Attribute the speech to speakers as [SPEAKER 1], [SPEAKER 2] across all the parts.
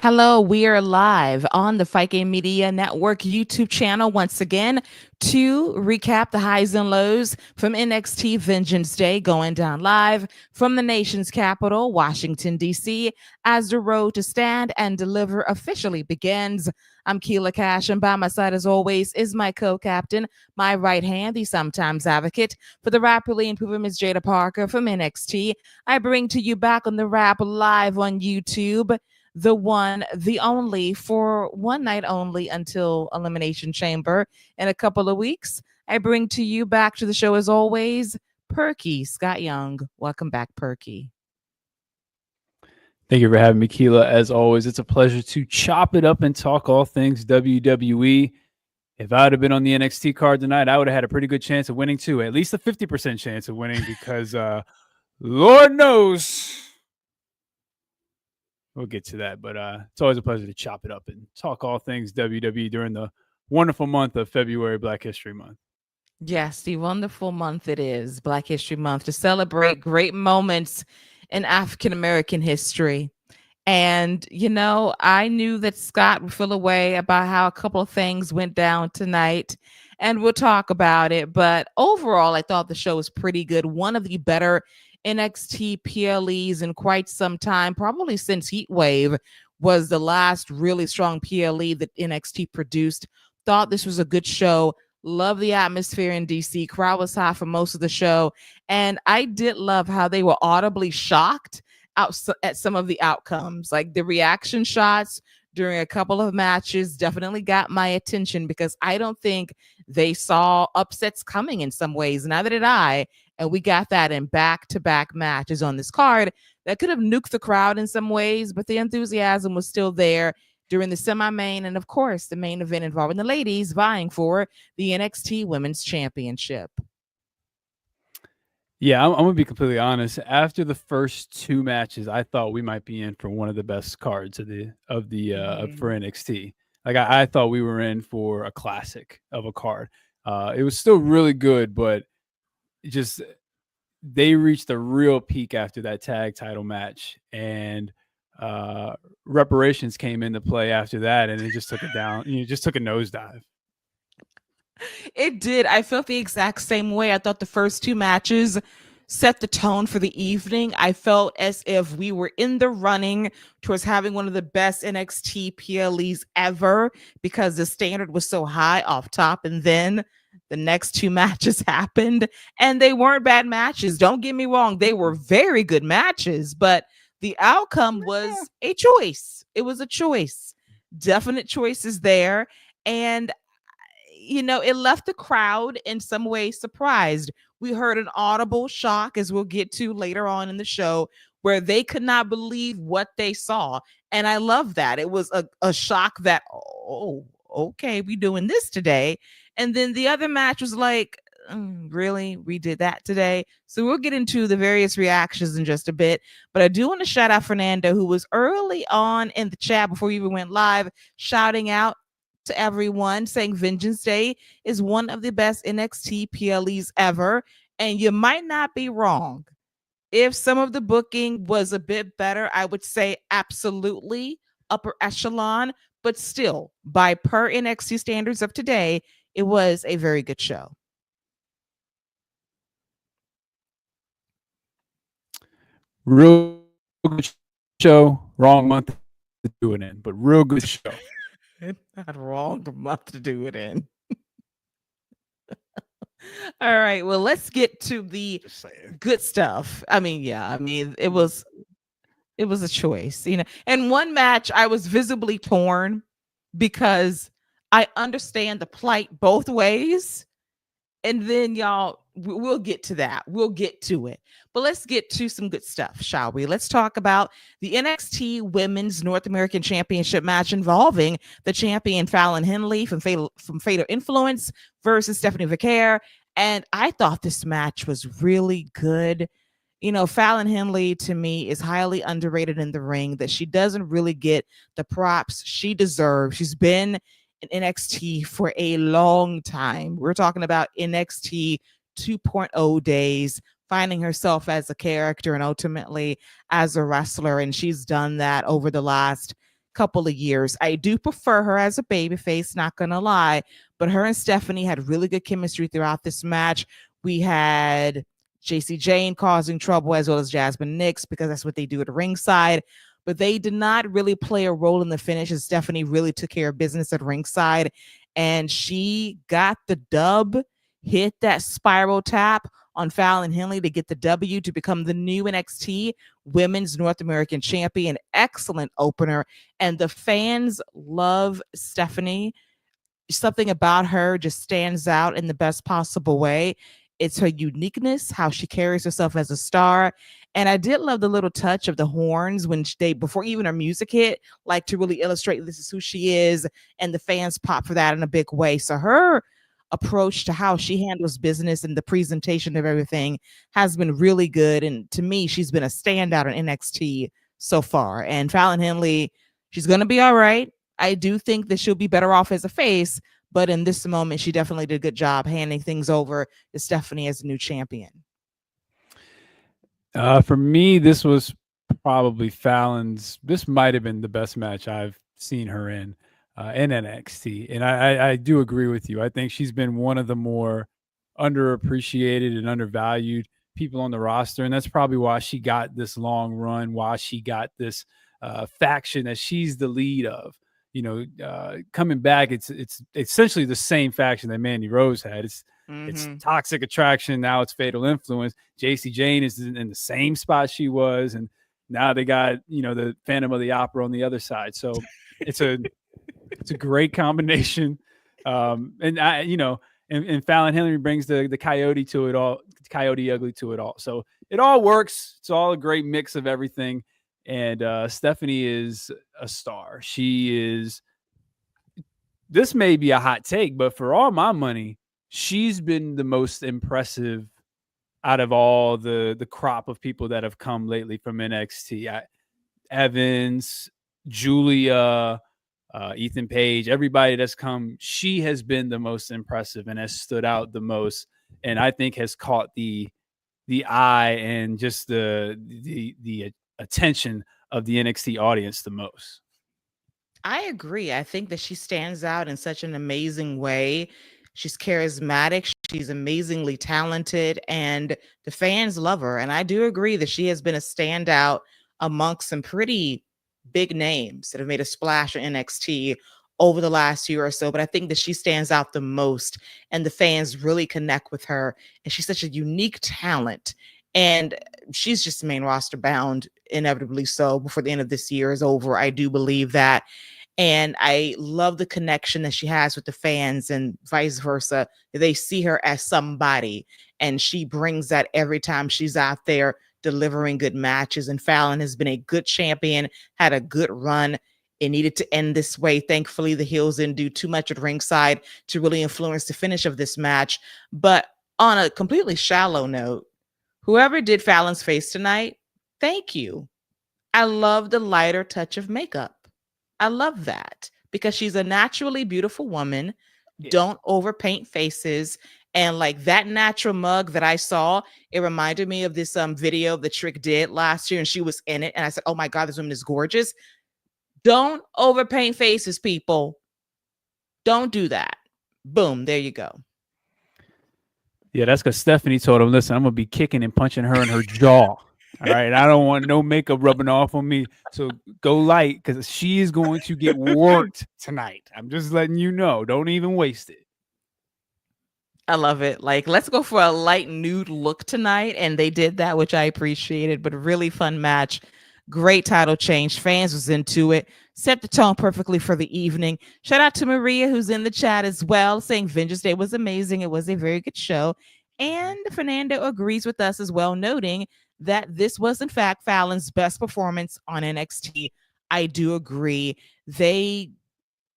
[SPEAKER 1] Hello, we are live on the Fight Game Media Network YouTube channel once again to recap the highs and lows from NXT Vengeance Day going down live from the nation's capital, Washington, D.C., as the road to stand and deliver officially begins. I'm Keila Cash, and by my side, as always, is my co-captain, my right hand, the sometimes advocate for the rapidly improving Miss Jada Parker from NXT. I bring to you back on the Rap live on YouTube the one, the only, for one night only until Elimination Chamber in a couple of weeks. I bring to you back to the show as always, Perky Scott Young. Welcome back, Perky.
[SPEAKER 2] Thank you for having me, Keila. As always, it's a pleasure to chop it up and talk all things WWE. If I would have been on the NXT card tonight, I would have had a pretty good chance of winning too. At least a 50% chance of winning because Lord knows we'll get to that. But it's always a pleasure to chop it up and talk all things WWE during the wonderful month of February, Black History Month.
[SPEAKER 1] Yes, the wonderful month it is, Black History Month, to celebrate great moments in African American history. And, you know, I knew that Scott would feel a way about how a couple of things went down tonight, and we'll talk about it. But overall, I thought the show was pretty good. One of the better NXT PLEs in quite some time, probably since Heatwave was the last really strong PLE that NXT produced. Thought this was a good show. Love the atmosphere in DC. Crowd was high for most of the show. And I did love how they were audibly shocked at some of the outcomes. Like the reaction shots during a couple of matches definitely got my attention because I don't think they saw upsets coming in some ways. Neither did I. And we got that in back-to-back matches on this card that could have nuked the crowd in some ways, but the enthusiasm was still there during the semi-main and, of course, the main event involving the ladies vying for the NXT Women's Championship.
[SPEAKER 2] Yeah, I'm going to be completely honest. After the first two matches, I thought we might be in for one of the best cards for NXT. Like I thought we were in for a classic of a card. It was still really good, but just they reached a real peak after that tag title match, and reparations came into play after that, and it just took it down. You just took a nosedive.
[SPEAKER 1] It did. I felt the exact same way. I thought the first two matches set the tone for the evening. I felt as if we were in the running towards having one of the best NXT PLEs ever because the standard was so high off top. And then the next two matches happened and they weren't bad matches. Don't get me wrong. They were very good matches, but the outcome was a choice. It was a choice. Definite choices there. And you know, it left the crowd in some way surprised. We heard an audible shock, as we'll get to later on in the show, where they could not believe what they saw. And I love that. It was a shock that, oh, okay, we doing this today. And then the other match was like, really? We did that today? So we'll get into the various reactions in just a bit. But I do want to shout out Fernando, who was early on in the chat before we even went live, shouting out to everyone, saying Vengeance Day is one of the best NXT PLEs ever. And you might not be wrong. If some of the booking was a bit better, I would say absolutely upper echelon, but still, by per NXT standards of today, it was a very good show.
[SPEAKER 2] Real good show. Wrong month to do it in, but real good show.
[SPEAKER 1] It's not wrong month to do it in. All right, well, let's get to the good stuff. I mean, it was a choice, you know. And one match I was visibly torn because I understand the plight both ways. And then y'all, we'll get to that. We'll get to it. But let's get to some good stuff, shall we? Let's talk about the NXT Women's North American Championship match involving the champion Fallon Henley from Fatal Influence versus Stephanie Vaquer. And I thought this match was really good. You know, Fallon Henley, to me, is highly underrated in the ring, that she doesn't really get the props she deserves. She's been in NXT for a long time. We're talking about NXT 2.0 days, finding herself as a character and ultimately as a wrestler. And she's done that over the last couple of years. I do prefer her as a babyface, not gonna lie, but her and Stephanie had really good chemistry throughout this match. We had JC Jane causing trouble as well as Jasmine Nix because that's what they do at ringside. But they did not really play a role in the finish as Stephanie really took care of business at ringside. And she got the dub, hit that spiral tap on Fallon Henley to get the W to become the new NXT Women's North American Champion. Excellent opener. And the fans love Stephanie. Something about her just stands out in the best possible way. It's her uniqueness, how she carries herself as a star. And I did love the little touch of the horns when they, before even her music hit, like to really illustrate this is who she is. And the fans pop for that in a big way. So her approach to how she handles business and the presentation of everything has been really good. And to me, she's been a standout in NXT so far. And Fallon Henley, she's going to be all right. I do think that she'll be better off as a face, but in this moment, she definitely did a good job handing things over to Stephanie as the new champion.
[SPEAKER 2] For me, this was probably Fallon's. This might have been the best match I've seen her in NXT, and I do agree with you. I think she's been one of the more underappreciated and undervalued people on the roster, and that's probably why she got this long run, why she got this faction that she's the lead of. You know, coming back, it's essentially the same faction that Mandy Rose had. It's Toxic Attraction. Now it's Fatal Influence. JC Jane is in the same spot she was. And now they got, the Phantom of the Opera on the other side. So it's a great combination. And Fallon Henley brings the coyote to it all, coyote ugly to it all. So it all works. It's all a great mix of everything. And Stephanie is a star. This may be a hot take, but for all my money, she's been the most impressive out of all the crop of people that have come lately from NXT. Evans, Giulia, Ethan Page, everybody that's come, she has been the most impressive and has stood out the most, and I think has caught the eye and just the attention of the NXT audience the most.
[SPEAKER 1] I agree. I think that she stands out in such an amazing way. She's charismatic. She's amazingly talented, and the fans love her. And I do agree that she has been a standout amongst some pretty big names that have made a splash in NXT over the last year or so. But I think that she stands out the most, and the fans really connect with her. And she's such a unique talent. And she's just main roster bound, inevitably so, before the end of this year is over. I do believe that. And I love the connection that she has with the fans and vice versa. They see her as somebody, and she brings that every time she's out there delivering good matches. And Fallon has been a good champion, had a good run. It needed to end this way. Thankfully, the heels didn't do too much at ringside to really influence the finish of this match. But on a completely shallow note, whoever did Fallon's face tonight, thank you. I love the lighter touch of makeup. I love that because she's a naturally beautiful woman. Yeah. Don't overpaint faces. And like that natural mug that I saw, it reminded me of this video the Trick did last year, and she was in it. And I said, oh my God, this woman is gorgeous. Don't overpaint faces, people. Don't do that. Boom, there you go.
[SPEAKER 2] Yeah, that's because Stephanie told him, listen, I'm going to be kicking and punching her in her jaw. All right. I don't want no makeup rubbing off on me. So go light because she is going to get worked tonight. I'm just letting you know. Don't even waste it.
[SPEAKER 1] I love it. Like, let's go for a light nude look tonight. And they did that, which I appreciated, but really fun match. Great title change. Fans was into it. Set the tone perfectly for the evening. Shout out to Maria, who's in the chat as well, saying Vengeance Day was amazing. It was a very good show. And Fernando agrees with us as well, noting that this was, in fact, Fallon's best performance on NXT. I do agree. They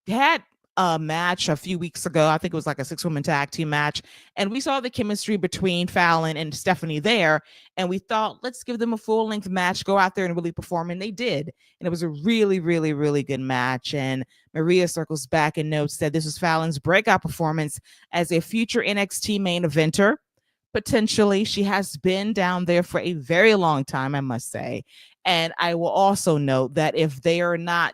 [SPEAKER 1] had a match a few weeks ago. I think it was like a 6-woman tag team match. And we saw the chemistry between Fallon and Stephanie there. And we thought, let's give them a full-length match, go out there and really perform. And they did. And it was a really, really, really good match. And Maria circles back and notes that this was Fallon's breakout performance as a future NXT main eventer. Potentially, she has been down there for a very long time, I must say. And I will also note that if they are not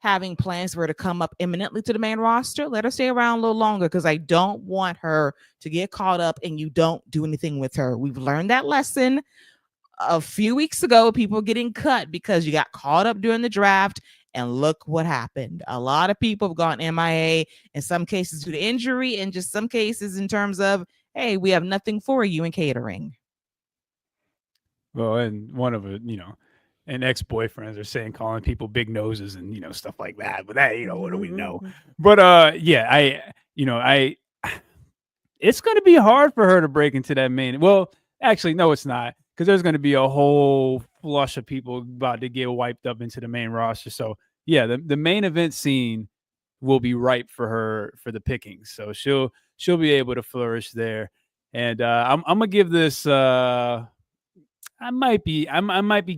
[SPEAKER 1] having plans for her to come up imminently to the main roster, let her stay around a little longer because I don't want her to get caught up and you don't do anything with her. We've learned that lesson a few weeks ago. People getting cut because you got caught up during the draft. And look what happened. A lot of people have gone MIA, in some cases due to injury, and just some cases in terms of, hey, we have nothing for you in catering.
[SPEAKER 2] Well, and one of it, and ex-boyfriends are saying calling people big noses and stuff like that. But that, what do we know? But yeah, I it's going to be hard for her to break into that main. Well, actually, no, it's not, because there's going to be a whole flush of people about to get wiped up into the main roster. So yeah, the main event scene will be ripe for her for the pickings. So she'll be able to flourish there. And I'm gonna give this. I might be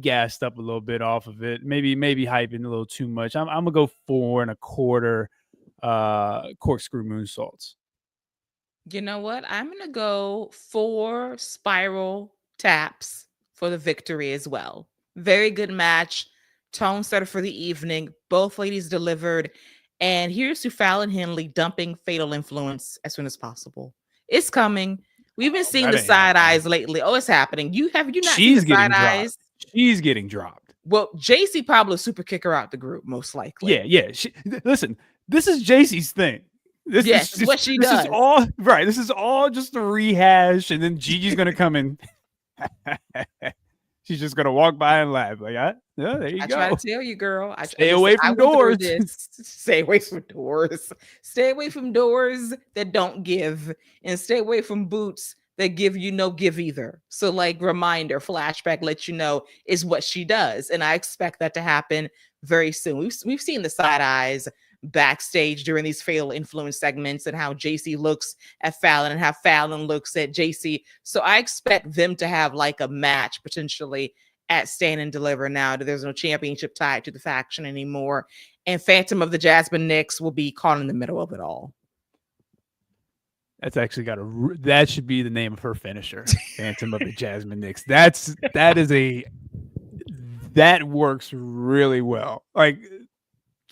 [SPEAKER 2] gassed up a little bit off of it. Maybe hyping a little too much. I'm gonna go 4.25 corkscrew moonsaults.
[SPEAKER 1] You know what? I'm going to go 4 spiral taps for the victory as well. Very good match. Tone setter for the evening. Both ladies delivered. And here's to Fallon Henley dumping Fatal Influence as soon as possible. It's coming. We've been seeing the side eyes lately. Oh, it's happening. Have you not seen the side eyes?
[SPEAKER 2] She's getting dropped.
[SPEAKER 1] Well, JC probably super kick her out the group, most likely.
[SPEAKER 2] Yeah. Listen, this is JC's thing. This is
[SPEAKER 1] what she does.
[SPEAKER 2] This is all right. This is all just a rehash, and then Gigi's gonna come in. She's just gonna walk by and laugh like, yeah, there you go.
[SPEAKER 1] I try to tell you, girl.
[SPEAKER 2] Stay away from doors.
[SPEAKER 1] Stay away from doors. Stay away from doors that don't give, and stay away from boots that give you no give either. So, like, reminder, flashback, let you know is what she does, and I expect that to happen very soon. We've seen the side eyes backstage during these Fatal Influence segments, and how JC looks at Fallon and how Fallon looks at JC. So I expect them to have like a match potentially at Stand and Deliver now that there's no championship tied to the faction anymore. And Phantom of the Jasmine Nix will be caught in the middle of it all.
[SPEAKER 2] That's actually that should be the name of her finisher. Phantom of the Jasmine Nix. That works really well. Like,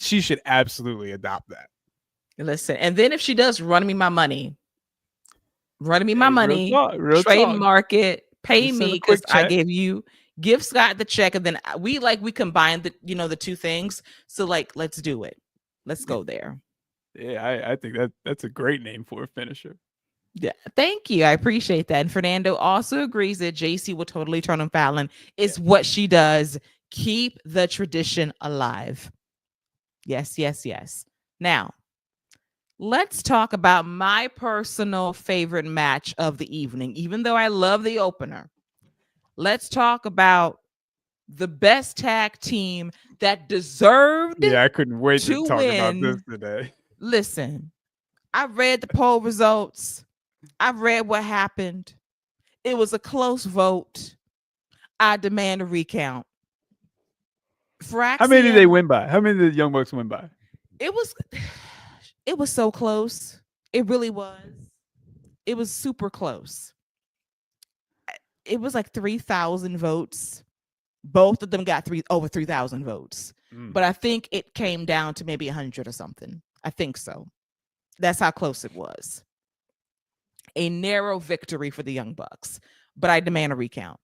[SPEAKER 2] she should absolutely adopt that.
[SPEAKER 1] Listen, and then if she does run me my money,
[SPEAKER 2] real
[SPEAKER 1] trademark it, pay me because I give Scott the check, and then we combine the two things. So let's do it. Let's go there.
[SPEAKER 2] Yeah, I think that's a great name for a finisher.
[SPEAKER 1] Yeah, thank you. I appreciate that. And Fernando also agrees that JC will totally turn on Fallon. It's what she does. Keep the tradition alive. Yes. Now, let's talk about my personal favorite match of the evening. Even though I love the opener, let's talk about the best tag team that deserved.
[SPEAKER 2] Yeah, I couldn't wait to talk about this today.
[SPEAKER 1] Listen, I read the poll results. I read what happened. It was a close vote. I demand a recount. Fraxiom,
[SPEAKER 2] how many did they win by? How many did the Young Bucks win by?
[SPEAKER 1] It was so close. It really was. It was super close. It was like 3,000 votes. Both of them got over 3,000 votes. But I think it came down to maybe 100 or something. I think so. That's how close it was. A narrow victory for the Young Bucks. But I demand a recount.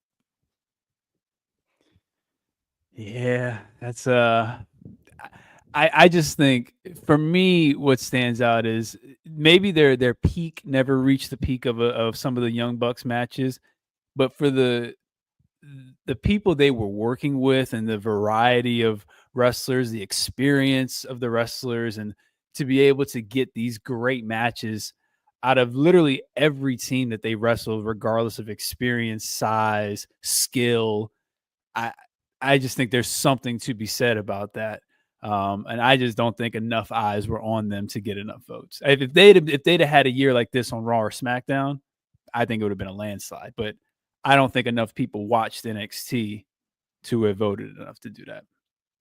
[SPEAKER 2] Yeah, that's I just think for me what stands out is maybe their peak never reached the peak of some of the Young Bucks matches, but for the people they were working with and the variety of wrestlers, the experience of the wrestlers, and to be able to get these great matches out of literally every team that they wrestled, regardless of experience, size, skill. I just think there's something to be said about that. And I just don't think enough eyes were on them to get enough votes. If they'd have had a year like this on Raw or SmackDown, I think it would have been a landslide. But I don't think enough people watched NXT to have voted enough to do that.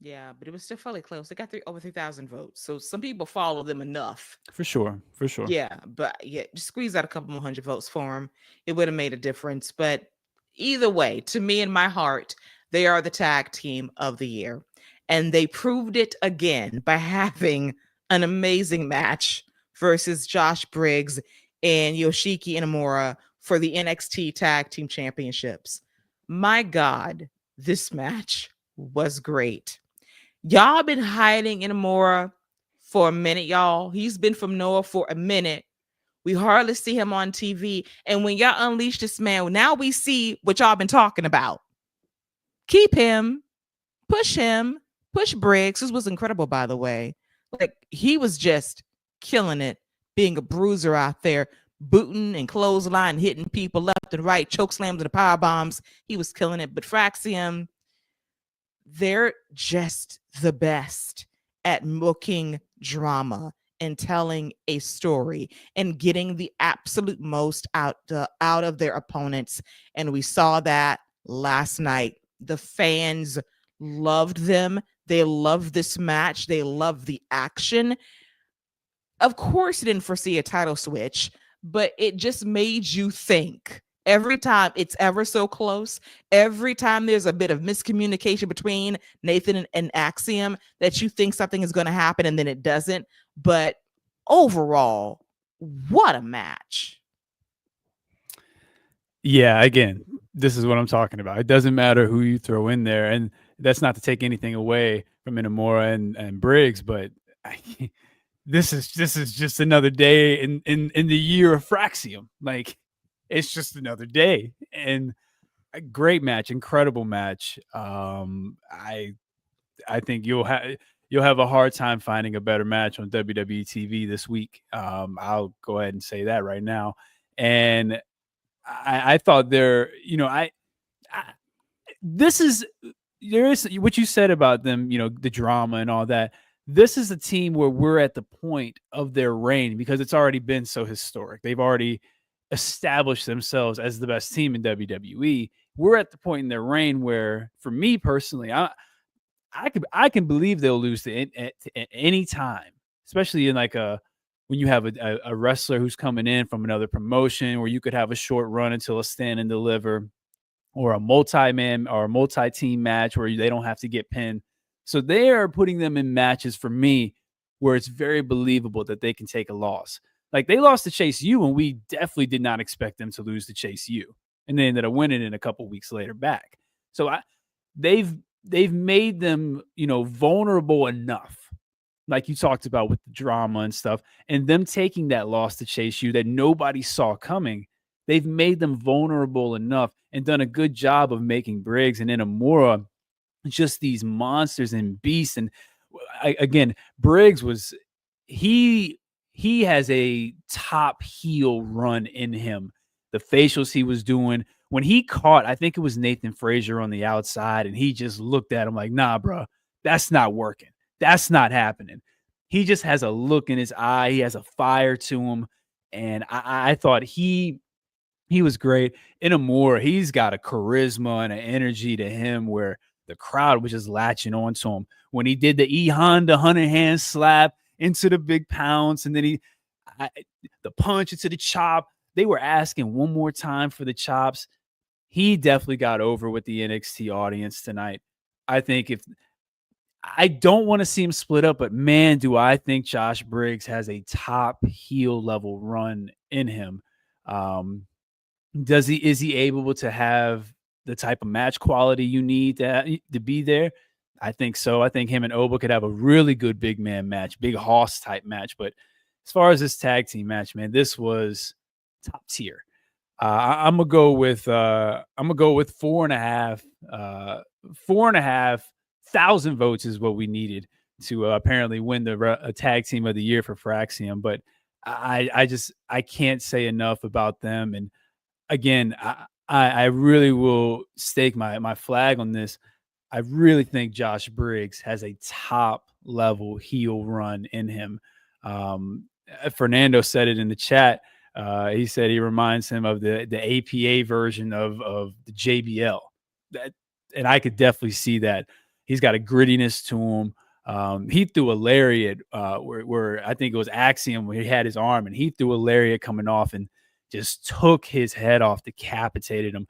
[SPEAKER 1] Yeah, but it was still fairly close. They got over 3,000 votes. So some people follow them enough.
[SPEAKER 2] For sure.
[SPEAKER 1] Yeah, but just squeeze out a couple more 100 votes for them. It would have made a difference. But either way, to me in my heart, they are the tag team of the year. And they proved it again by having an amazing match versus Josh Briggs and Yoshiki Inamura for the NXT Tag Team Championships. My God, this match was great. Y'all been hiding Inamura for a minute, y'all. He's been from Noah for a minute. We hardly see him on TV. And when y'all unleash this man, now we see what y'all been talking about. Keep him, push Briggs. This was incredible, by the way. Like, he was just killing it, being a bruiser out there, booting and clothesline, hitting people left and right, choke slams and the power bombs. He was killing it. But Fraxiom, they're just the best at milking drama and telling a story and getting the absolute most out of their opponents. And we saw that last night. The fans loved them. They loved this match. They loved the action. Of course, it didn't foresee a title switch, but it just made you think. Every time it's ever so close, every time there's a bit of miscommunication between Nathan and Axiom, that you think something is going to happen and then it doesn't. But overall, what a match.
[SPEAKER 2] Yeah, again, this is what I'm talking about. It doesn't matter who you throw in there. And that's not to take anything away from Inamura and Briggs, but this is just another day in the year of Fraxiom. Like, it's just another day. And a great match, incredible match. I think you'll have a hard time finding a better match on WWE TV this week. I'll go ahead and say that right now. And I thought there is what you said about them, the drama and all that. This is a team where we're at the point of their reign because it's already been so historic. They've already established themselves as the best team in WWE. We're at the point in their reign where, for me personally, I can believe they'll lose to any time, especially in when you have a wrestler who's coming in from another promotion, where you could have a short run until a stand and deliver, or a multi-man or a multi-team match where they don't have to get pinned. So they are putting them in matches, for me, where it's very believable that they can take a loss. Like, they lost to Chase U, and we definitely did not expect them to lose to Chase U, and they ended up winning it a couple weeks later back. So they've made them, vulnerable enough, like you talked about with the drama and stuff, and them taking that loss to Chase U that nobody saw coming. They've made them vulnerable enough and done a good job of making Briggs and Inamura just these monsters and beasts. And again, Briggs he has a top heel run in him. The facials he was doing when he caught, I think it was Nathan Frazier on the outside, and he just looked at him like, nah, bro, that's not working. That's not happening. He just has a look in his eye. He has a fire to him. And I thought he was great. Inamura, he's got a charisma and an energy to him where the crowd was just latching on to him. When he did the E-Honda 100-hand slap into the big pounce, and then the punch into the chop, they were asking one more time for the chops. He definitely got over with the NXT audience tonight. I think I don't want to see him split up, but man, do I think Josh Briggs has a top heel level run in him. Is he able to have the type of match quality you need to be there? I think so. I think him and Oba could have a really good big man match, big hoss type match. But as far as this tag team match, man, this was top tier. I'm gonna go with 4.5. 4,500 votes is what we needed to apparently win the tag team of the year for Fraxiom. But I can't say enough about them. And again, I really will stake my flag on this. I really think Josh Briggs has a top level heel run in him. Fernando said it in the chat. He said he reminds him of the APA version of the JBL. And I could definitely see that. He's got a grittiness to him. He threw a lariat where I think it was Axiom where he had his arm, and he threw a lariat coming off and just took his head off, decapitated him.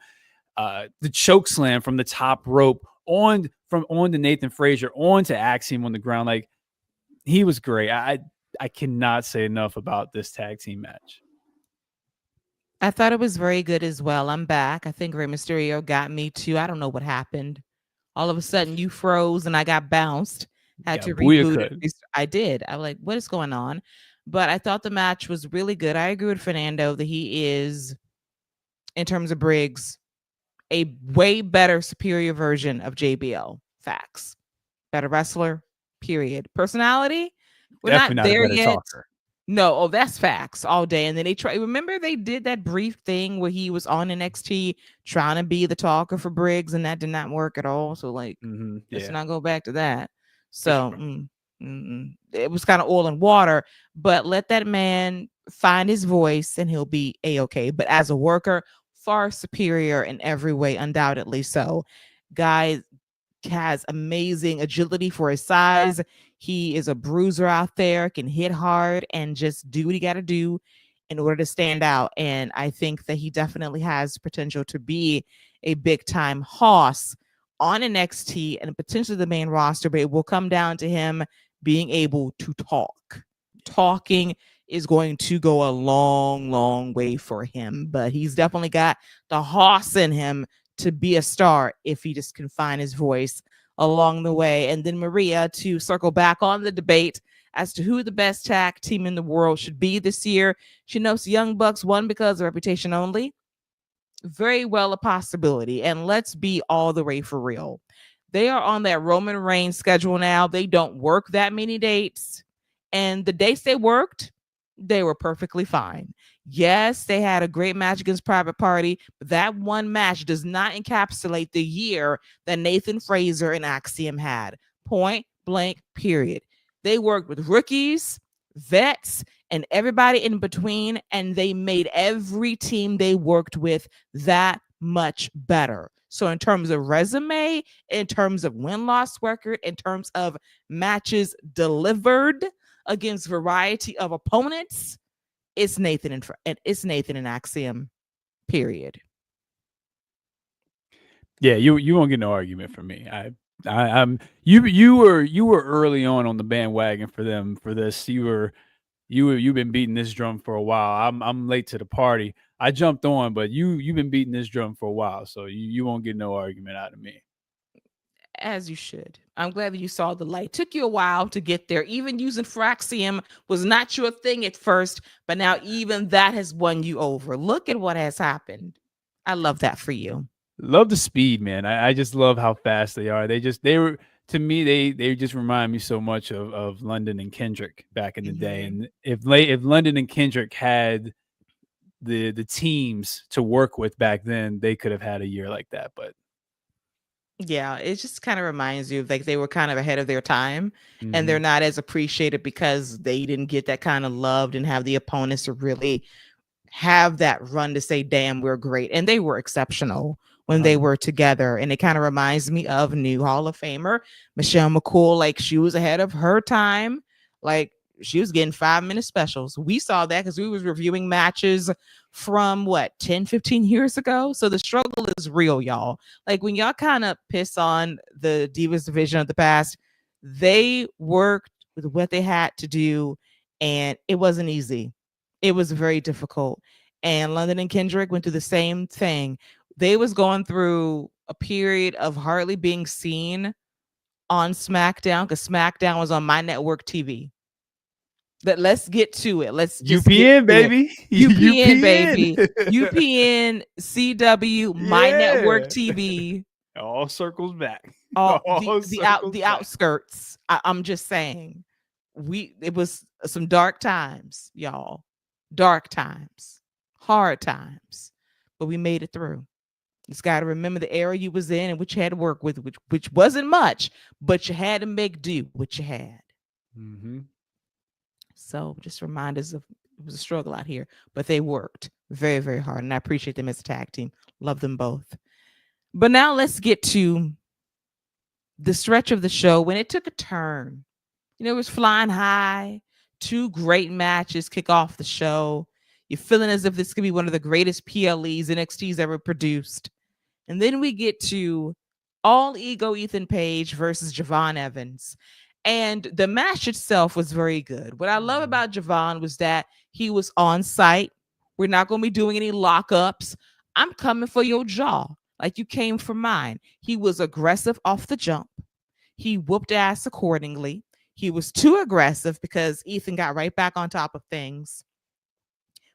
[SPEAKER 2] The choke slam from the top rope on to Nathan Frazier, on to Axiom on the ground. Like, he was great. I cannot say enough about this tag team match.
[SPEAKER 1] I thought it was very good as well. I'm back. I think Rey Mysterio got me too. I don't know what happened. All of a sudden, you froze and I got bounced. Had to reboot it. I did. I was like, what is going on? But I thought the match was really good. I agree with Fernando that he is, in terms of Briggs, a way better, superior version of JBL. Facts. Better wrestler, period. Personality, we're
[SPEAKER 2] Definitely
[SPEAKER 1] not there yet.
[SPEAKER 2] Talker.
[SPEAKER 1] No, oh, that's facts all day. And then they try. Remember, they did that brief thing where he was on NXT trying to be the talker for Briggs, and that did not work at all. So, like, let's not go back to that. So, it was kind of oil and water. But let that man find his voice, and he'll be a-okay. But as a worker, far superior in every way, undoubtedly so. Guy has amazing agility for his size. He is a bruiser out there, can hit hard and just do what he got to do in order to stand out. And I think that he definitely has potential to be a big time hoss on NXT and potentially the main roster, but it will come down to him being able to talk. Talking is going to go a long, long way for him, but he's definitely got the hoss in him to be a star if he just can find his voice along the way. And then Maria, to circle back on the debate as to who the best tag team in the world should be this year. She knows Young Bucks won because of reputation only. Very well a possibility. And let's be all the way for real. They are on that Roman Reigns schedule now. They don't work that many dates. And the dates they worked, they were perfectly fine. Yes, they had a great match against Private Party, but that one match does not encapsulate the year that Nathan Frazier and Axiom had. Point blank, period. They worked with rookies, vets, and everybody in between, and they made every team they worked with that much better. So in terms of resume, in terms of win-loss record, in terms of matches delivered against variety of opponents, it's Nathan and Axiom, period.
[SPEAKER 2] Yeah, you won't get no argument from me. I'm you were early on the bandwagon for them for this. You've been beating this drum for a while. I'm late to the party. I jumped on, but you've been beating this drum for a while, so you won't get no argument out of me.
[SPEAKER 1] As you should. I'm glad that you saw the light. Took you a while to get there. Even using Fraxiom was not your thing at first, but now even that has won you over. Look at what has happened. I love that for you.
[SPEAKER 2] Love the speed, man. I just love how fast they are. They were, to me, they just remind me so much of London and Kendrick back in the day. And if London and Kendrick had the teams to work with back then, they could have had a year like that. But
[SPEAKER 1] yeah, it just kind of reminds you of like they were kind of ahead of their time, and they're not as appreciated because they didn't get that kind of love and have the opponents to really have that run to say, damn, we're great. And they were exceptional when they were together. And it kind of reminds me of new Hall of Famer Michelle McCool. Like, she was ahead of her time. Like, she was getting 5-minute specials. We saw that because we was reviewing matches from 10, 15 years ago. So the struggle is real, y'all. Like, when y'all kind of piss on the Divas division of the past, they worked with what they had to do, and it wasn't easy. It was very difficult. And London and Kendrick went through the same thing. They was going through a period of hardly being seen on SmackDown because SmackDown was on my network TV. But let's get to it. Let's just
[SPEAKER 2] UPN, baby.
[SPEAKER 1] UPN, baby. UPN, CW, my network TV.
[SPEAKER 2] All circles back.
[SPEAKER 1] The outskirts. I'm just saying. It was some dark times, y'all. Dark times. Hard times. But we made it through. Just got to remember the era you was in and what you had to work with, which wasn't much, but you had to make do what you had. So just remind us of it was a struggle out here, but they worked very, very hard. And I appreciate them as a tag team. Love them both. But now let's get to the stretch of the show when it took a turn. It was flying high. 2 great matches kick off the show. You're feeling as if this could be one of the greatest PLEs NXT's ever produced. And then we get to All Ego Ethan Page versus Javon Evans. And the match itself was very good. What I love about Javon was that he was on site. We're not going to be doing any lockups. I'm coming for your jaw like you came for mine. He was aggressive off the jump. He whooped ass accordingly. He was too aggressive because Ethan got right back on top of things.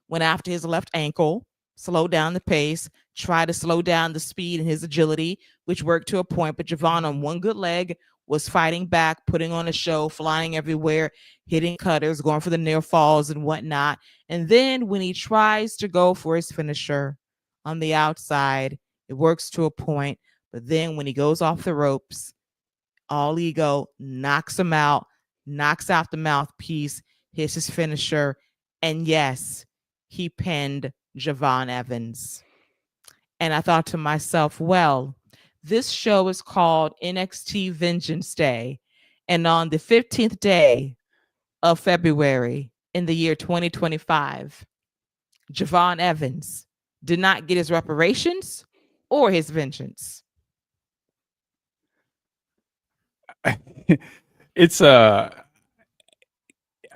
[SPEAKER 1] Went after his left ankle, slowed down the pace, tried to slow down the speed and his agility, which worked to a point. But Javon, on one good leg, was fighting back, putting on a show, flying everywhere, hitting cutters, going for the near falls and whatnot. And then when he tries to go for his finisher on the outside, it works to a point. But then when he goes off the ropes, All Ego knocks him out, knocks out the mouthpiece, hits his finisher, and yes, he pinned Javon Evans. And I thought to myself, well, this show is called NXT Vengeance Day. And on the 15th day of February in the year 2025, Javon Evans did not get his reparations or his vengeance.
[SPEAKER 2] It's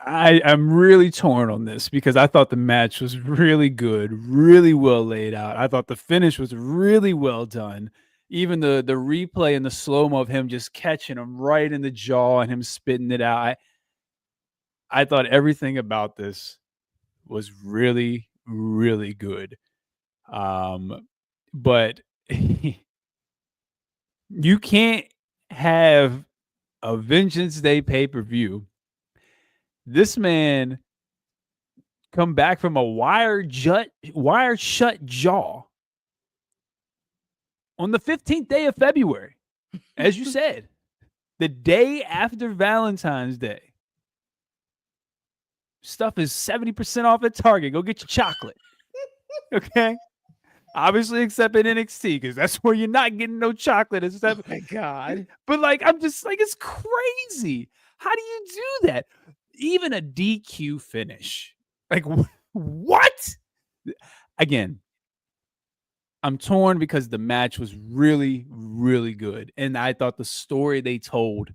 [SPEAKER 2] I'm really torn on this because I thought the match was really good, really well laid out. I thought the finish was really well done. Even the replay and the slow-mo of him just catching him right in the jaw and him spitting it out. I thought everything about this was really, really good. But you can't have a Vengeance Day pay-per-view. This man come back from a wired shut jaw on the 15th day of February, as you said, the day after Valentine's Day. Stuff is 70% off at Target. Go get your chocolate. Okay? Obviously, except in NXT, because that's where you're not getting no chocolate.
[SPEAKER 1] Oh my God.
[SPEAKER 2] But I'm just it's crazy. How do you do that? Even a DQ finish. What? Again, I'm torn because the match was really, really good. And I thought the story they told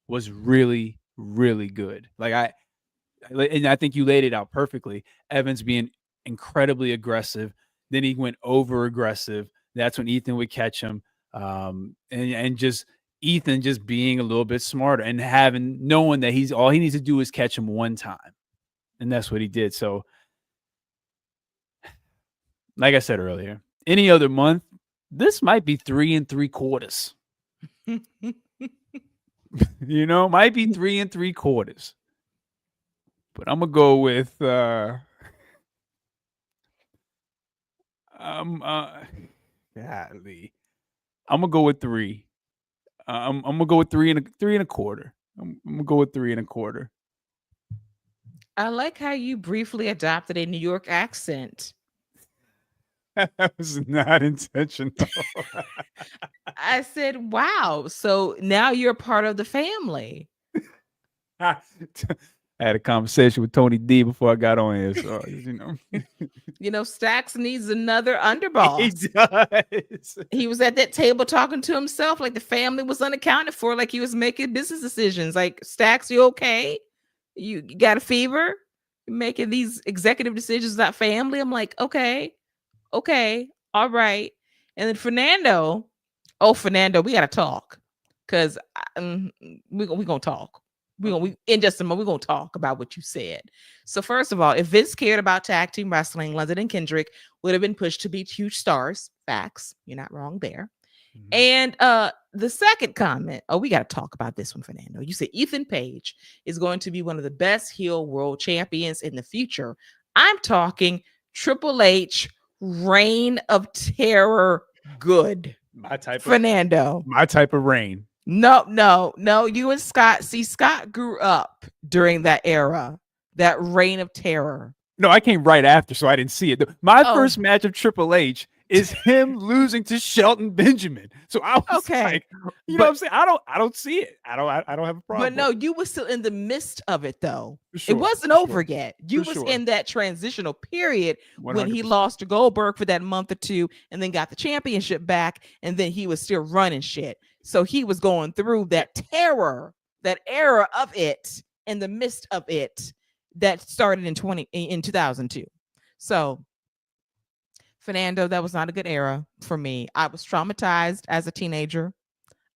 [SPEAKER 2] was really, really good. And I think you laid it out perfectly. Evans being incredibly aggressive. Then he went over aggressive. That's when Ethan would catch him. And just Ethan just being a little bit smarter and knowing that all he needs to do is catch him one time. And that's what he did. So, like I said earlier, any other month, this might be 3 3/4. Might be 3 3/4. But I'm gonna go with golly. I'm gonna go with 3. I'm gonna go with 3 and 3 1/4. I'm gonna go with 3 1/4.
[SPEAKER 1] I like how you briefly adopted a New York accent.
[SPEAKER 2] That was not intentional.
[SPEAKER 1] I said, wow. So now you're part of the family.
[SPEAKER 2] I had a conversation with Tony D before I got on here. So,
[SPEAKER 1] Stacks needs another underboss.
[SPEAKER 2] He does.
[SPEAKER 1] He was at that table talking to himself like the family was unaccounted for, like he was making business decisions. Like, Stacks, you okay? You got a fever? You're making these executive decisions about family? I'm like, okay, all right. And then Fernando, we got to talk because we're going to talk. In just a moment, we're going to talk about what you said. So first of all, if Vince cared about tag team wrestling, London and Kendrick would have been pushed to be huge stars. Facts. You're not wrong there. Mm-hmm. And the second comment, we got to talk about this one, Fernando. You said Ethan Page is going to be one of the best heel world champions in the future. I'm talking Triple H Reign of Terror good.
[SPEAKER 2] My type
[SPEAKER 1] Fernando.
[SPEAKER 2] My type of reign.
[SPEAKER 1] No. You and Scott. See, Scott grew up during that era, that Reign of Terror.
[SPEAKER 2] No, I came right after, so I didn't see it. My first match of Triple H is him losing to Shelton Benjamin. So I was
[SPEAKER 1] Okay.
[SPEAKER 2] like, you know what I'm saying? I don't see it. I don't have a problem.
[SPEAKER 1] But no, you were still in the midst of it though.
[SPEAKER 2] Sure,
[SPEAKER 1] It wasn't
[SPEAKER 2] for
[SPEAKER 1] over
[SPEAKER 2] sure,
[SPEAKER 1] yet. You
[SPEAKER 2] for
[SPEAKER 1] was
[SPEAKER 2] sure.
[SPEAKER 1] in that transitional period when he
[SPEAKER 2] 100%.
[SPEAKER 1] lost to Goldberg for that month or two and then got the championship back, and then he was still running shit. So he was going through that terror, that era of it, in the midst of it that started in 2002. So Fernando, that was not a good era for me. I was traumatized as a teenager.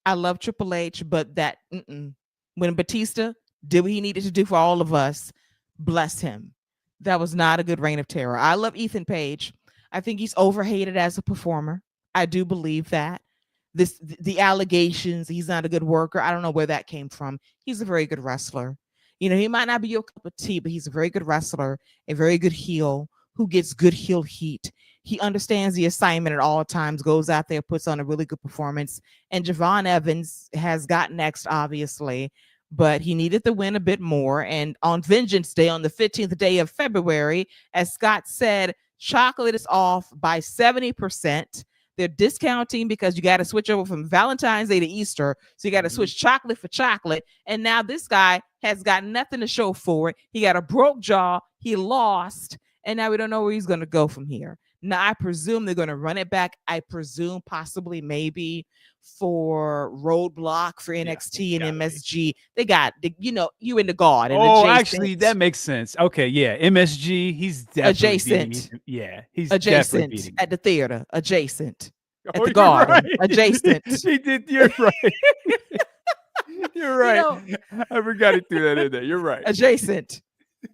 [SPEAKER 1] I love Triple H, but that when Batista did what he needed to do for all of us, bless him. That was not a good reign of terror. I love Ethan Page. I think he's overhated as a performer. I do believe that. The allegations, he's not a good worker. I don't know where that came from. He's a very good wrestler. You know, he might not be your cup of tea, but he's a very good wrestler, a very good heel who gets good heel heat. He understands the assignment at all times, goes out there, puts on a really good performance. And Javon Evans has got next, obviously, but he needed the win a bit more. And on Vengeance Day, on the 15th day of February, as Scott said, chocolate is off by 70%. They're discounting because you got to switch over from Valentine's Day to Easter. So you got to switch chocolate for chocolate. And now this guy has got nothing to show for it. He got a broke jaw. He lost. And now we don't know where he's going to go from here. Now, I presume they're going to run it back. I presume possibly maybe for Roadblock for NXT and MSG. They got, you in the guard.
[SPEAKER 2] Oh, actually, that makes sense. Okay, yeah. MSG, he's definitely
[SPEAKER 1] adjacent.
[SPEAKER 2] He's
[SPEAKER 1] adjacent
[SPEAKER 2] definitely
[SPEAKER 1] at the theater. Adjacent. At
[SPEAKER 2] Oh,
[SPEAKER 1] the garden.
[SPEAKER 2] right.
[SPEAKER 1] Adjacent.
[SPEAKER 2] He did. You're right. You're right. I forgot to do that in there. You're right.
[SPEAKER 1] Adjacent.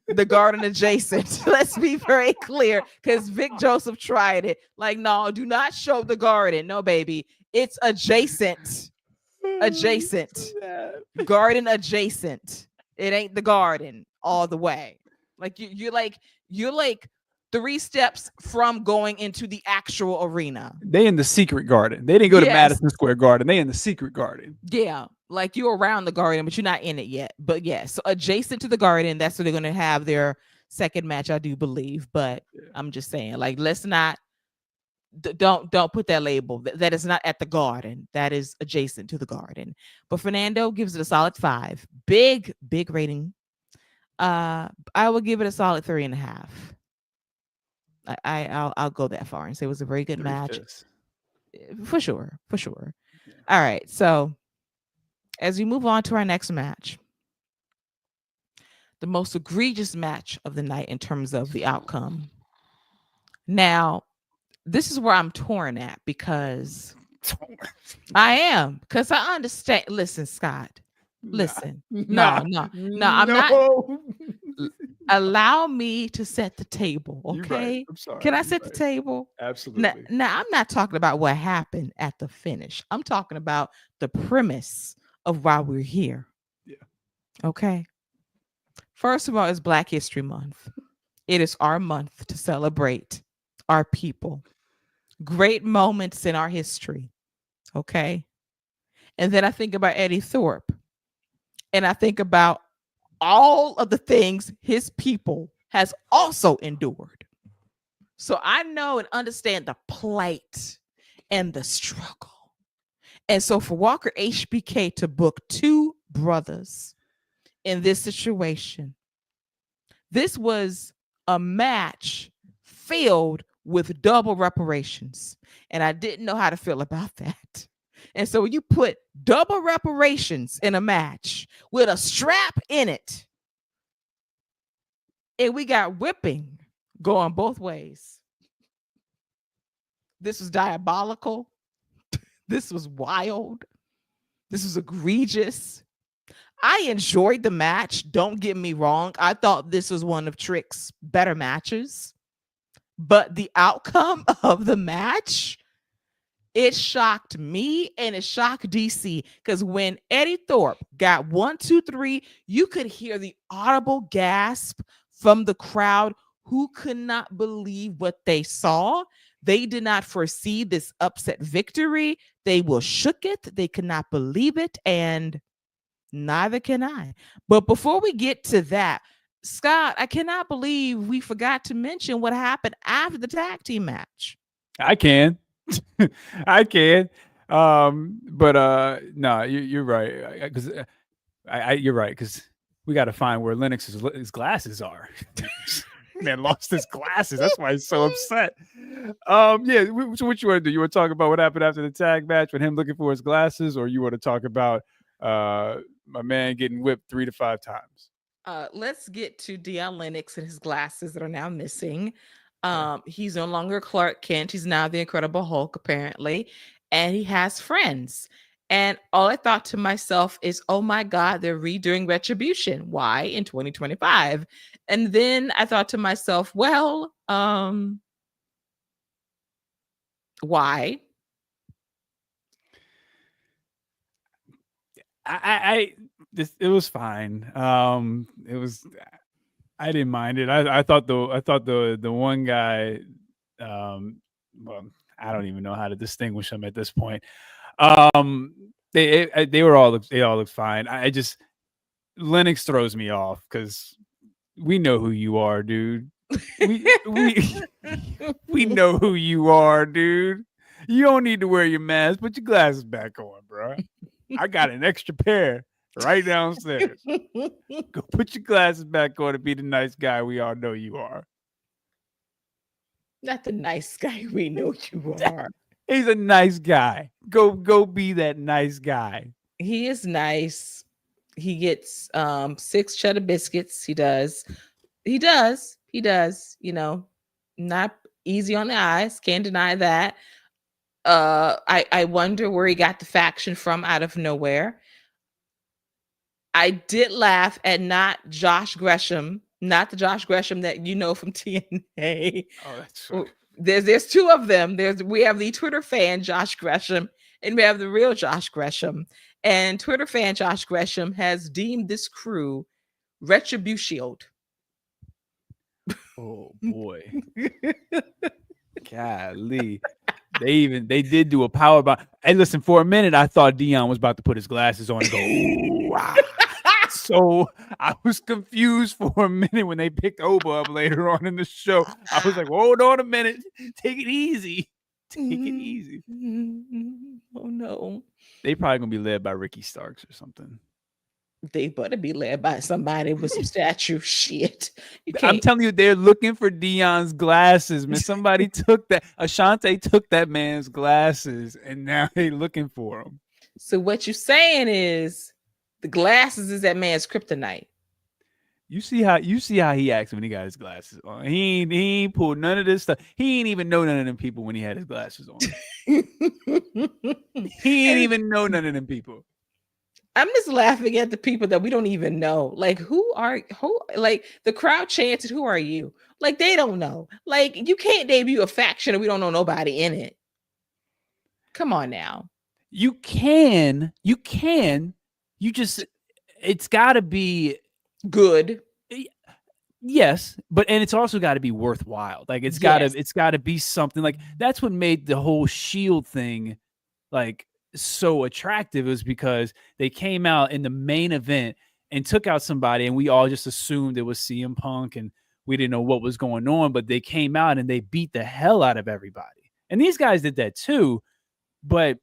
[SPEAKER 1] The garden adjacent. Let's be very clear, because Vic Joseph tried it. Like, no, do not show the garden. No, baby. It's adjacent. Adjacent. Garden adjacent. It ain't the garden all the way. Like you're like 3 steps from going into the actual arena.
[SPEAKER 2] They in the secret garden. They didn't go to Madison Square Garden. They in the secret garden.
[SPEAKER 1] Yeah. Like you're around the garden, but you're not in it yet. But yeah, so adjacent to the garden, that's where they're going to have their second match, I do believe. But I'm just saying, like, let's not, don't put that label. That is not at the garden. That is adjacent to the garden. But Fernando gives it a solid 5. Big rating. I will give it a solid 3.5. I'll go that far and say it was a very good match. For sure. Yeah. All right. So as we move on to our next match, the most egregious match of the night in terms of the outcome. Now, this is where I'm torn at because I understand. Listen, Scott. Listen. No, I'm not. Allow me to set the table, okay?
[SPEAKER 2] Right. I'm sorry.
[SPEAKER 1] Can I set the table?
[SPEAKER 2] Absolutely.
[SPEAKER 1] Now, I'm not talking about what happened at the finish. I'm talking about the premise of why we're here.
[SPEAKER 2] Yeah.
[SPEAKER 1] Okay. First of all, it's Black History Month. It is our month to celebrate our people. Great moments in our history. Okay. And then I think about Eddie Thorpe. And I think about all of the things his people has also endured. So I know and understand the plight and the struggle. And so for Walker HBK to book 2 brothers in this situation, this was a match filled with double reparations. And I didn't know how to feel about that. And so when you put double reparations in a match with a strap in it, and we got whipping going both ways, this was diabolical. This was wild. This was egregious. I enjoyed the match. Don't get me wrong. I thought this was one of Trick's better matches. But the outcome of the match, it shocked me and it shocked DC, because when Eddie Thorpe got 1, 2, 3, you could hear the audible gasp from the crowd who could not believe what they saw. They did not foresee this upset victory. They were shook it. They could not believe it, and neither can I. But before we get to that, Scott, I cannot believe we forgot to mention what happened after the tag team match.
[SPEAKER 2] I can. I can. But no, you're right. Because you're right. Because we got to find where Lennox's glasses are. Man lost his glasses. That's why he's so upset. Yeah. So what you want to do? You want to talk about what happened after the tag match with him looking for his glasses, or you want to talk about my man getting whipped 3 to 5 times?
[SPEAKER 1] Let's get to Deion Lennox and his glasses that are now missing.
[SPEAKER 2] Okay.
[SPEAKER 1] He's no longer Clark Kent. He's now the Incredible Hulk, apparently, and he has friends. And all I thought to myself is, oh my God, they're redoing Retribution. Why in 2025? And then I thought to myself, well, why?
[SPEAKER 2] I this it was fine. It was I didn't mind it. I thought the one guy, well, I don't even know how to distinguish them at this point. They all look fine. I just Lennox throws me off because we know who you are, dude. We we know who you are, dude. You don't need to wear your mask. Put your glasses back on, bro. I got an extra pair right downstairs. Go put your glasses back on and be the nice guy we all know you are.
[SPEAKER 1] Not the nice guy we know you are.
[SPEAKER 2] He's a nice guy. Go be that nice guy.
[SPEAKER 1] He is nice. He gets 6 cheddar biscuits. He does. He does. Not easy on the eyes. Can't deny that. I wonder where he got the faction from out of nowhere. I did laugh at not Josh Gresham, not the Josh Gresham that you know from TNA.
[SPEAKER 2] Oh, that's
[SPEAKER 1] There's two of them. We have the Twitter fan Josh Gresham, and we have the real Josh Gresham. And Twitter fan Josh Gresham has deemed this crew Retribution.
[SPEAKER 2] oh boy. Golly. They did do a power bomb. Hey, listen, for a minute I thought Dion was about to put his glasses on and go, ooh, wow. So I was confused for a minute when they picked Oba up later on in the show. I was like, hold on a minute. Take it easy. Take it easy.
[SPEAKER 1] Oh no.
[SPEAKER 2] They probably gonna be led by Ricky Starks or something.
[SPEAKER 1] They better be led by somebody with some statue. Shit.
[SPEAKER 2] I'm telling you, they're looking for Dion's glasses, man. Somebody took that. Ashante took that man's glasses, and now they looking for him.
[SPEAKER 1] So what you're saying is the glasses is that man's kryptonite.
[SPEAKER 2] You see how he acts when he got his glasses on. He ain't pulled none of this stuff. He ain't even know none of them people when he had his glasses on. He ain't even know none of them people.
[SPEAKER 1] I'm just laughing at the people that we don't even know. Like, who like the crowd chanted, who are you? Like, they don't know. Like, you can't debut a faction and we don't know nobody in it. Come on now.
[SPEAKER 2] You can. You just, it's got to be
[SPEAKER 1] good.
[SPEAKER 2] Yes, but and it's also got to be worthwhile. Like it's got to be something. Like that's what made the whole Shield thing like so attractive, is because they came out in the main event and took out somebody, and we all just assumed it was CM Punk, and we didn't know what was going on, but they came out and they beat the hell out of everybody. And these guys did that too, but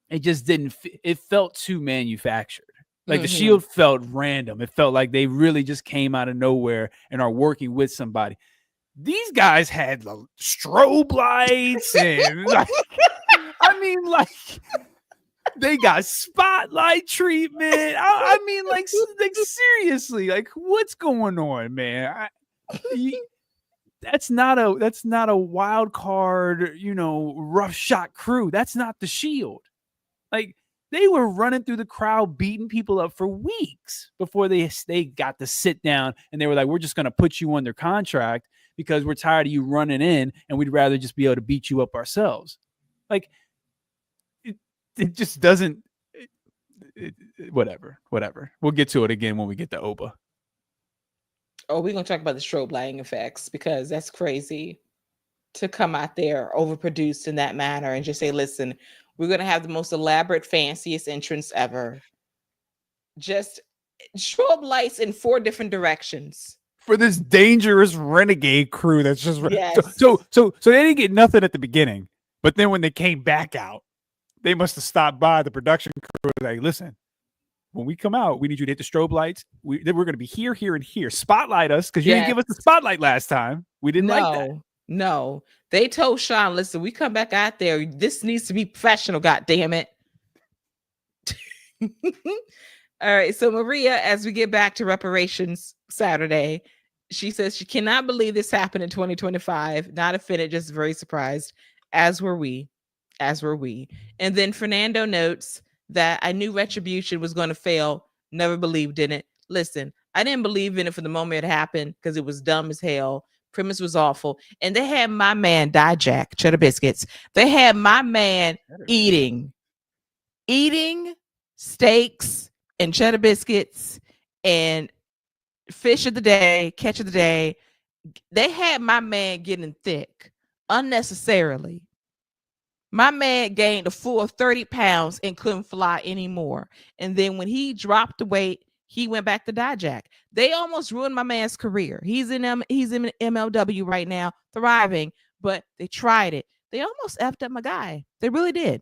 [SPEAKER 2] it just didn't. It felt too manufactured. Like the Shield felt random. It felt like they really just came out of nowhere and are working with somebody. These guys had like, strobe lights and like, I mean, like they got spotlight treatment. I mean, like seriously, like what's going on, man? That's not a wild card, rough shot crew. That's not the Shield. Like they were running through the crowd, beating people up for weeks before they got to sit down, and they were like, "We're just going to put you under contract because we're tired of you running in, and we'd rather just be able to beat you up ourselves." Like it just doesn't. Whatever. We'll get to it again when we get to Oba.
[SPEAKER 1] Oh, we're gonna talk about the strobe lighting effects, because that's crazy to come out there overproduced in that manner and just say, "Listen, we're going to have the most elaborate, fanciest entrance ever." Just strobe lights in 4 different directions.
[SPEAKER 2] for this dangerous renegade crew that's just
[SPEAKER 1] Yes.
[SPEAKER 2] so they didn't get nothing at the beginning, but then when they came back out, they must have stopped by the production crew like, listen, when we come out, we need you to hit the strobe lights. We're going to be here, here, and here. Spotlight us because you didn't
[SPEAKER 1] Yes.
[SPEAKER 2] give us the spotlight last time. We didn't like that.
[SPEAKER 1] No. They told Sean, listen, we come back out there. This needs to be professional, God damn it. All right. So Maria, as we get back to reparations Saturday, she says she cannot believe this happened in 2025. Not offended, just very surprised, as were we. As were we. And then Fernando notes that I knew retribution was going to fail. Never believed in it. Listen, I didn't believe in it from the moment it happened because it was dumb as hell. Premise was awful. And they had my man Dijak, cheddar biscuits. They had my man eating steaks and cheddar biscuits and fish of the day, catch of the day. They had my man getting thick unnecessarily. My man gained a full 30 pounds and couldn't fly anymore. And then when he dropped the weight, he went back to Dijak. They almost ruined my man's career. He's in MLW right now, thriving, but they tried it. They almost effed up my guy. They really did.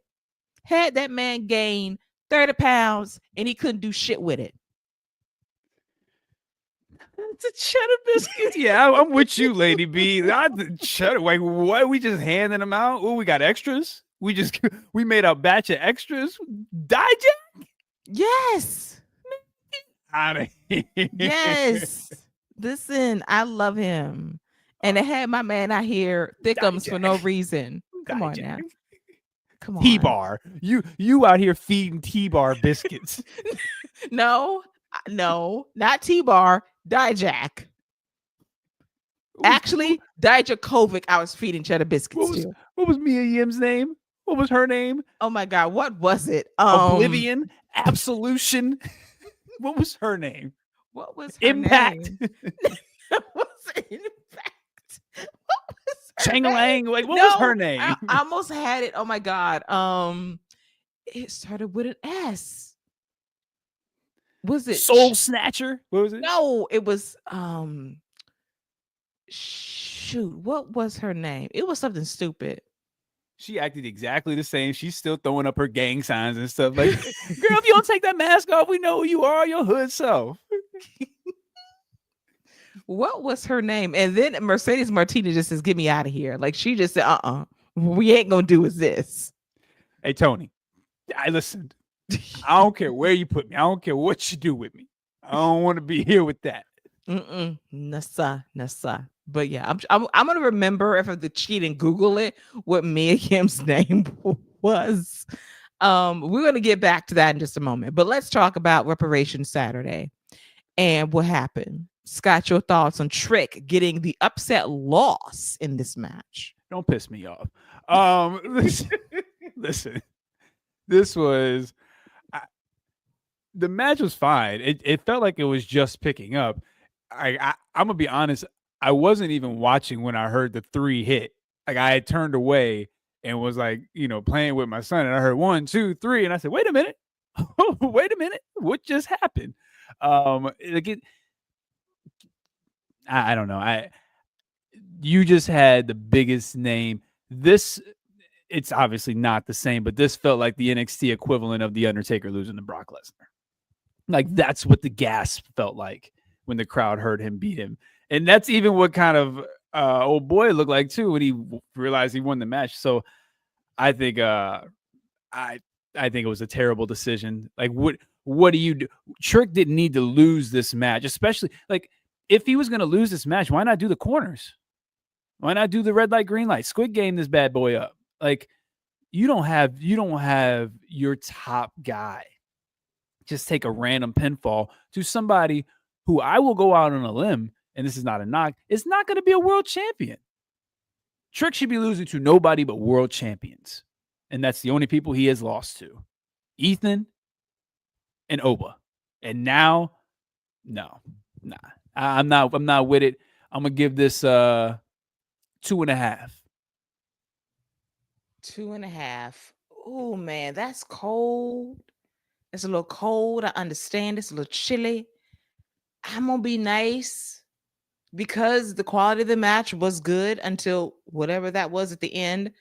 [SPEAKER 1] Had that man gain 30 pounds and he couldn't do shit with it.
[SPEAKER 2] It's a cheddar biscuit. Yeah, I'm with you, Lady B. Cheddar, like, what? We just handing them out? Oh, we got extras. We made a batch of extras. Dijak?
[SPEAKER 1] Yes.
[SPEAKER 2] Out of here.
[SPEAKER 1] Yes. Listen, I love him. And it had my man out here thickums for no reason. Come on now. Come on.
[SPEAKER 2] T-bar. You out here feeding T-bar biscuits.
[SPEAKER 1] No, not T-bar. Dijak. Actually, Dijakovic, I was feeding cheddar biscuits to.
[SPEAKER 2] What was Mia Yim's name? What was her name?
[SPEAKER 1] Oh my God, what was it?
[SPEAKER 2] Oblivion? Absolution? What was her name?
[SPEAKER 1] What was her
[SPEAKER 2] Impact?
[SPEAKER 1] name? What was Impact? What was her
[SPEAKER 2] Chang-Lang? Like, what was her name?
[SPEAKER 1] I almost had it. Oh my God. It started with an S. Was it
[SPEAKER 2] Soul Snatcher? What was it?
[SPEAKER 1] No, it was shoot, what was her name? It was something stupid.
[SPEAKER 2] She acted exactly the same. She's still throwing up her gang signs and stuff. Like, girl, if you don't take that mask off, we know who you are, your hood self.
[SPEAKER 1] What was her name? And then Mercedes Martinez just says, get me out of here. Like, she just said, we ain't gonna do is this.
[SPEAKER 2] Hey, Tony, I listened. I don't care where you put me. I don't care what you do with me. I don't want to be here with that.
[SPEAKER 1] Nasa. But yeah, I'm gonna remember if I have to cheat and Google it what Mia Kim's name was. We're gonna get back to that in just a moment. But let's talk about Reparations Saturday and what happened. Scott, your thoughts on Trick getting the upset loss in this match?
[SPEAKER 2] Don't piss me off. Listen. This was the match was fine. It felt like it was just picking up. I'm gonna be honest. I wasn't even watching when I heard the 3 hit. Like, I had turned away and was like, playing with my son, and I heard 1, 2, 3, and I said, "Wait a minute, wait a minute, what just happened?" I don't know. You just had the biggest name. It's obviously not the same, but this felt like the NXT equivalent of The Undertaker losing to Brock Lesnar. Like, that's what the gasp felt like when the crowd heard him beat him. And that's even what kind of old boy looked like too when he realized he won the match. So I think I think it was a terrible decision. Like, what do you do? Trick didn't need to lose this match, especially like if he was going to lose this match, why not do the corners? Why not do the red light, green light? Squid game this bad boy up. Like, you don't have your top guy just take a random pinfall to somebody who I will go out on a limb, and this is not a knock, is not going to be a world champion. Trick should be losing to nobody but world champions. And that's the only people he has lost to. Ethan and Oba. And now, nah. I'm not with it. I'm going to give this 2.5.
[SPEAKER 1] 2.5. Oh man, that's cold. It's a little cold. I understand. It's a little chilly. I'm gonna be nice. because the quality of the match was good until whatever that was at the end.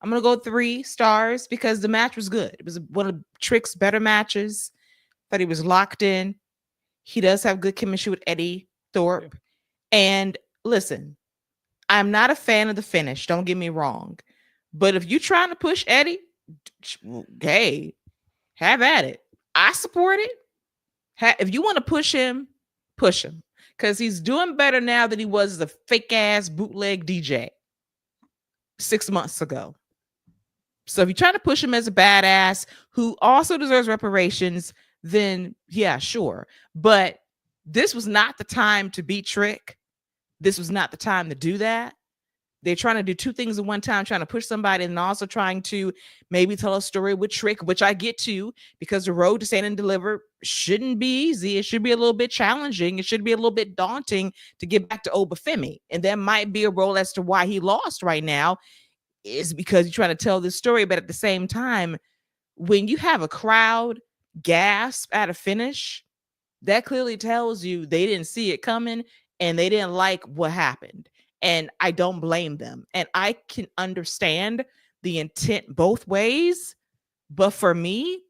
[SPEAKER 1] I'm gonna go 3 stars because the match was good. It was one of Trick's better matches. Thought he was locked in. He does have good chemistry with Eddy Thorpe. And listen, I'm not a fan of the finish. Don't get me wrong, but if you're trying to push Eddy, hey, have at it. I support it. If you want to push him, because he's doing better now than he was as a fake ass bootleg DJ 6 months ago. So if you're trying to push him as a badass who also deserves reparations, then yeah, sure. But this was not the time to beat Trick. This was not the time to do that. They're trying to do 2 things at one time, trying to push somebody and also trying to maybe tell a story with Trick, which I get to, because the road to Stand and Deliver shouldn't be easy. It should be a little bit challenging. It should be a little bit daunting to get back to Femi. And there might be a role as to why he lost right now is because you're trying to tell this story. But at the same time, when you have a crowd gasp at a finish, that clearly tells you they didn't see it coming and they didn't like what happened. And I don't blame them. And I can understand the intent both ways. But for me,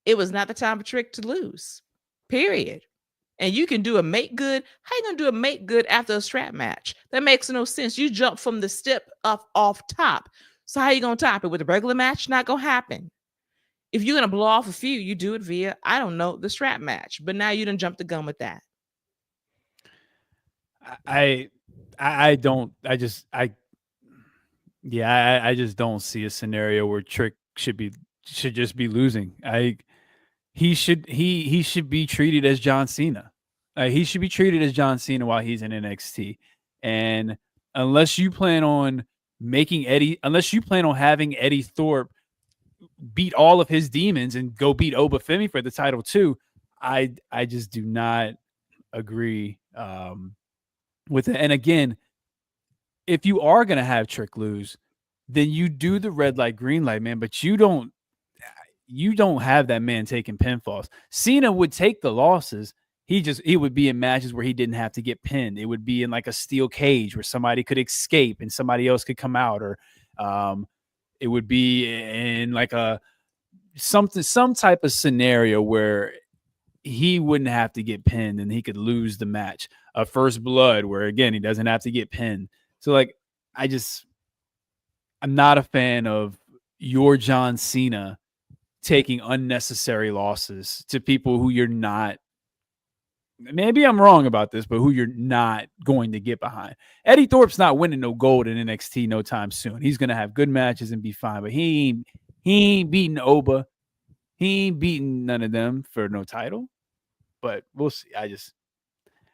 [SPEAKER 1] it was not the time for Trick to lose. Period. And you can do a make good. How you gonna do a make good after a strap match? That makes no sense. You jump from the step up off top. So how you gonna top it with a regular match? Not gonna happen. If you're gonna blow off a few, you do it via, I don't know, the strap match. But now you done jumped the gun with that.
[SPEAKER 2] I just don't see a scenario where Trick should just be losing. He should be treated as John Cena. He should be treated as John Cena while he's in NXT. And unless you plan on having Eddy Thorpe beat all of his demons and go beat Femi for the title too, I just do not agree with it. And again, if you are going to have Trick lose, then you do the red light, green light, man. But you don't have that man taking pinfalls. Cena would take the losses. He would be in matches where he didn't have to get pinned. It would be in like a steel cage where somebody could escape and somebody else could come out, or it would be in like some type of scenario where he wouldn't have to get pinned and he could lose the match. A First Blood where, again, he doesn't have to get pinned. So like, I'm not a fan of your John Cena taking unnecessary losses to people who you're not, maybe I'm wrong about this, but who you're not going to get behind. Eddy Thorpe's not winning no gold in NXT no time soon. He's going to have good matches and be fine, but he ain't beating Oba. He ain't beating none of them for no title, but we'll see.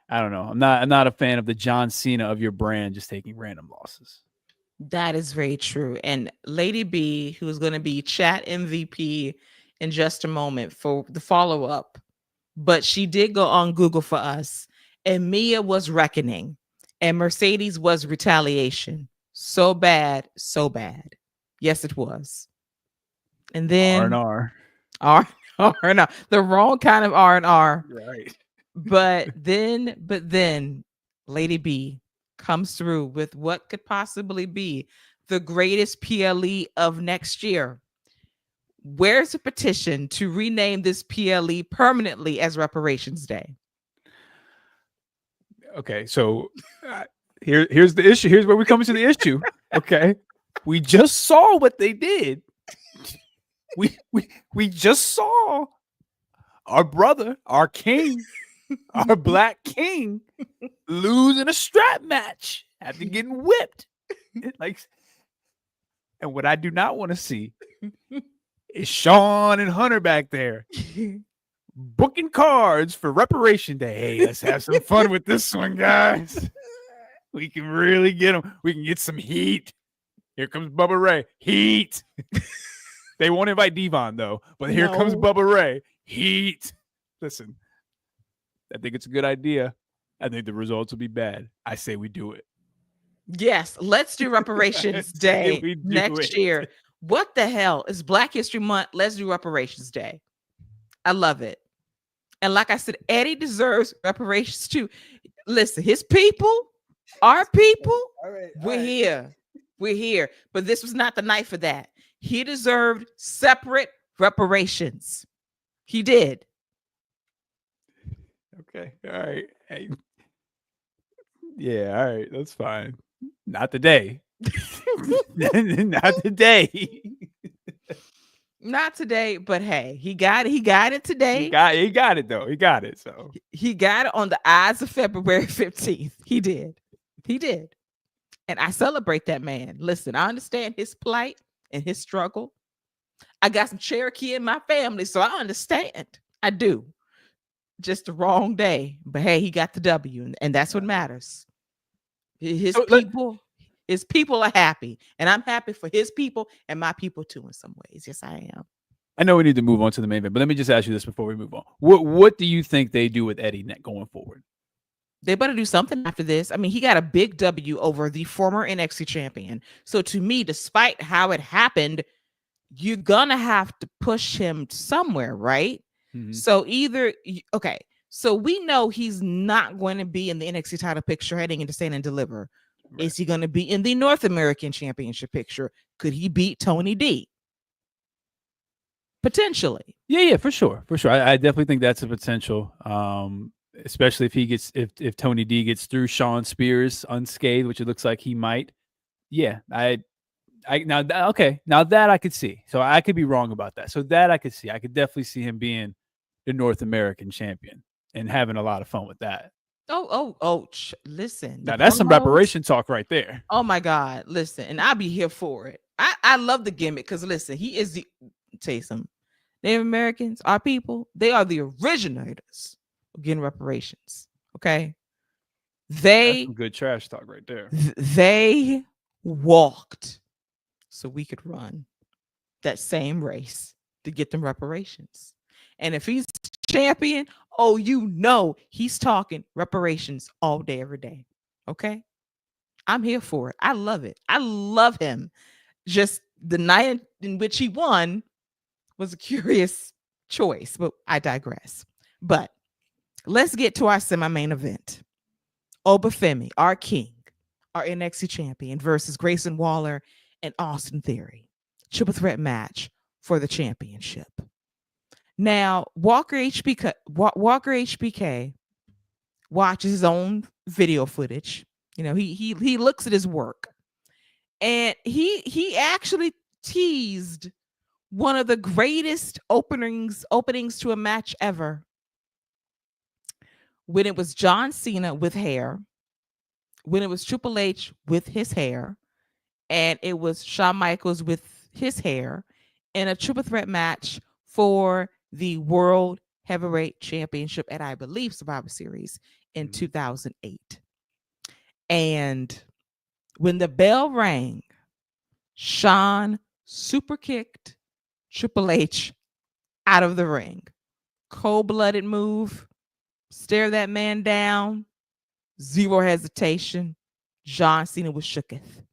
[SPEAKER 2] I don't know. I'm not a fan of the John Cena of your brand just taking random losses.
[SPEAKER 1] That is very true. And Lady B, who is going to be chat MVP in just a moment for the follow-up, but she did go on Google for us, and Mia was Reckoning, and Mercedes was Retaliation. So bad, so bad. Yes, it was. And then
[SPEAKER 2] R&R.
[SPEAKER 1] R&R. The wrong kind of R&R.
[SPEAKER 2] Right.
[SPEAKER 1] But then Lady B comes through with what could possibly be the greatest PLE of next year. Where's a petition to rename this PLE permanently as Reparations Day?
[SPEAKER 2] Okay, so here's the issue. Here's where we come to the issue. Okay, we just saw what they did. We just saw our brother, our king, our black king, lose in a strap match after getting whipped. And what I do not want to see is Sean and Hunter back there booking cards for Reparation Day. Hey, let's have some fun with this one, guys. We can really get them. We can get some heat. Here comes Bubba Ray. Heat. They won't invite Devon, though. But here comes Bubba Ray. Heat. Listen, I think it's a good idea. I think the results will be bad. I say we do it.
[SPEAKER 1] Yes, let's do Reparations Day next year. What the hell? It's Black History Month. Let's do Reparations Day. I love it. And like I said, Eddy deserves reparations too. listen, his people, our people,
[SPEAKER 2] All right.
[SPEAKER 1] we're here. We're here. But this was not the night for that. He deserved separate reparations. He did.
[SPEAKER 2] Okay. All right. Hey. Yeah. All right. That's fine. Not today. Not today.
[SPEAKER 1] Not today, but hey, he got it. He got it today.
[SPEAKER 2] He got it though. He got it. So
[SPEAKER 1] he got it on the eyes of February 15th. He did. He did. And I celebrate that man. Listen, I understand his plight and his struggle. I got some Cherokee in my family, so I understand. I do. Just the wrong day. But hey, he got the W, and that's what matters. His people are happy, and I'm happy for his people and my people too in some ways. Yes, I am.
[SPEAKER 2] I know we need to move on to the main event, but let me just ask you this before we move on. What do you think they do with Eddy going forward?
[SPEAKER 1] They better do something after this. I mean, he got a big W over the former NXT champion. So to me, despite how it happened, you're gonna have to push him somewhere, right? Mm-hmm. So okay. So we know he's not going to be in the NXT title picture heading into Stand and Deliver. Right. Is he going to be in the North American Championship picture? Could he beat Tony D? Potentially.
[SPEAKER 2] Yeah, for sure. I definitely think that's a potential. Especially if Tony D gets through Sean Spears unscathed, which it looks like he might. Yeah, now that I could see. So I could be wrong about that. So that I could see. I could definitely see him being the North American champion and having a lot of fun with that.
[SPEAKER 1] Listen.
[SPEAKER 2] Now that's some reparation talk right there.
[SPEAKER 1] Oh my God. Listen, and I'll be here for it. I love the gimmick because listen, he is tell you something. Native Americans, our people, they are the originators of getting reparations. Okay.
[SPEAKER 2] That's some good trash talk right there.
[SPEAKER 1] They walked so we could run that same race to get them reparations. And if he's champion, he's talking reparations all day, every day. Okay. I'm here for it. I love it. I love him. Just the night in which he won was a curious choice, but I digress. But let's get to our semi-main event. Femi, our king, our NXT champion, versus Grayson Waller and Austin Theory. Triple threat match for the championship. Now, Walker HBK watches his own video footage. You know, he looks at his work, and he actually teased one of the greatest openings to a match ever. When it was John Cena with hair, when it was Triple H with his hair, and it was Shawn Michaels with his hair, in a triple threat match for the World Heavyweight Championship at, I believe, Survivor Series in 2008. And when the bell rang, Shawn super kicked Triple H out of the ring. Cold-blooded move. Stare that man down. Zero hesitation. John Cena was shooketh.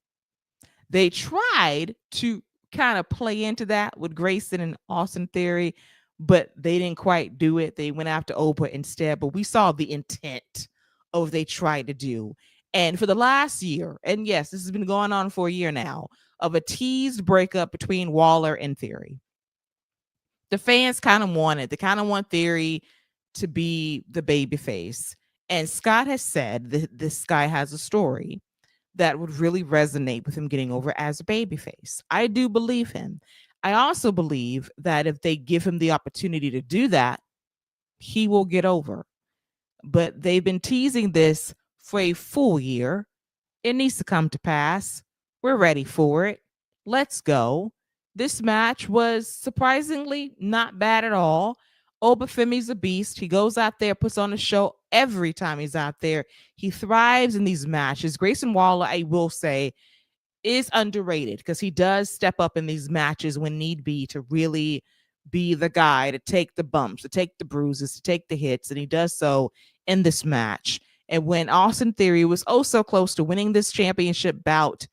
[SPEAKER 1] They tried to kind of play into that with Grayson and Austin Theory, but they didn't quite do it. They went after Oprah instead, but we saw the intent of what they tried to do. And for the last year, and yes, this has been going on for a year now, of a teased breakup between Waller and Theory. The fans kind of want Theory to be the babyface. And Scott has said that this guy has a story that would really resonate with him getting over as a babyface. I do believe him. I also believe that if they give him the opportunity to do that, he will get over. But they've been teasing this for a full year. It needs to come to pass. We're ready for it. Let's go. This match was surprisingly not bad at all. Femi's a beast. He goes out there, puts on a show every time he's out there. He thrives in these matches. Grayson Waller, I will say, is underrated because he does step up in these matches when need be to really be the guy to take the bumps, to take the bruises, to take the hits, and he does so in this match. And when Austin Theory was so close to winning this championship bout,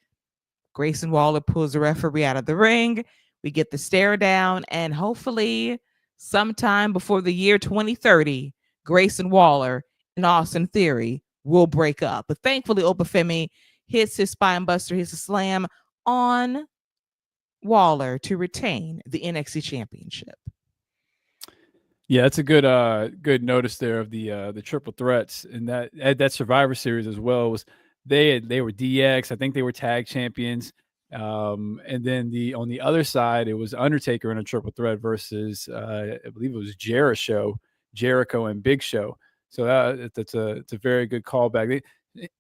[SPEAKER 1] Grayson Waller pulls the referee out of the ring. We get the stare down, and hopefully sometime before the year 2030, Grayson Waller and Austin Theory will break up. But thankfully, Femi hits his spine buster, hits a slam on Waller to retain the NXT championship.
[SPEAKER 2] Yeah, that's a good notice there of the triple threats, and that Survivor Series as well was they were DX. I think they were tag champions. And then on the other side, it was Undertaker in a triple threat versus I believe it was Jericho and Big Show. So it's a very good callback.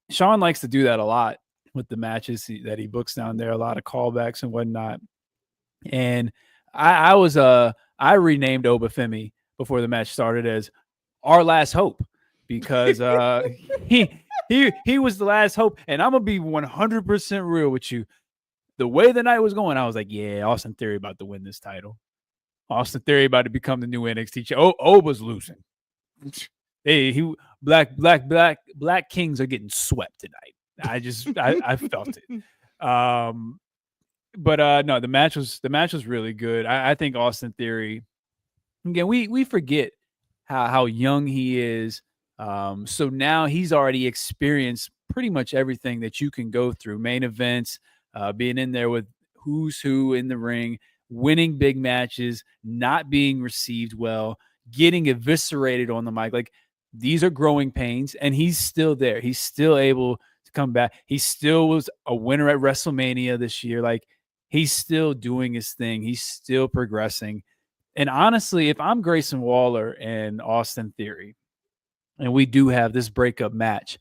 [SPEAKER 2] Sean likes to do that a lot with the matches that he books down there, a lot of callbacks and whatnot. And I renamed Obafemi before the match started as Our Last Hope, because he was the last hope. And I'm gonna be 100% real with you. The way the night was going, I was like, yeah, Austin Theory about to win this title. Austin Theory about to become the new NXT champ. Oba's losing. Hey, black kings are getting swept tonight. I felt it. But no, the match was really good. I think Austin Theory, again, we forget how young he is. So now he's already experienced pretty much everything that you can go through. Main events, being in there with who's who in the ring, winning big matches, not being received well, getting eviscerated on the mic. Like, these are growing pains, and he's still there. He's still able to come back. He still was a winner at WrestleMania this year. Like, he's still doing his thing. He's still progressing. And honestly, if I'm Grayson Waller and Austin Theory, and we do have this breakup match,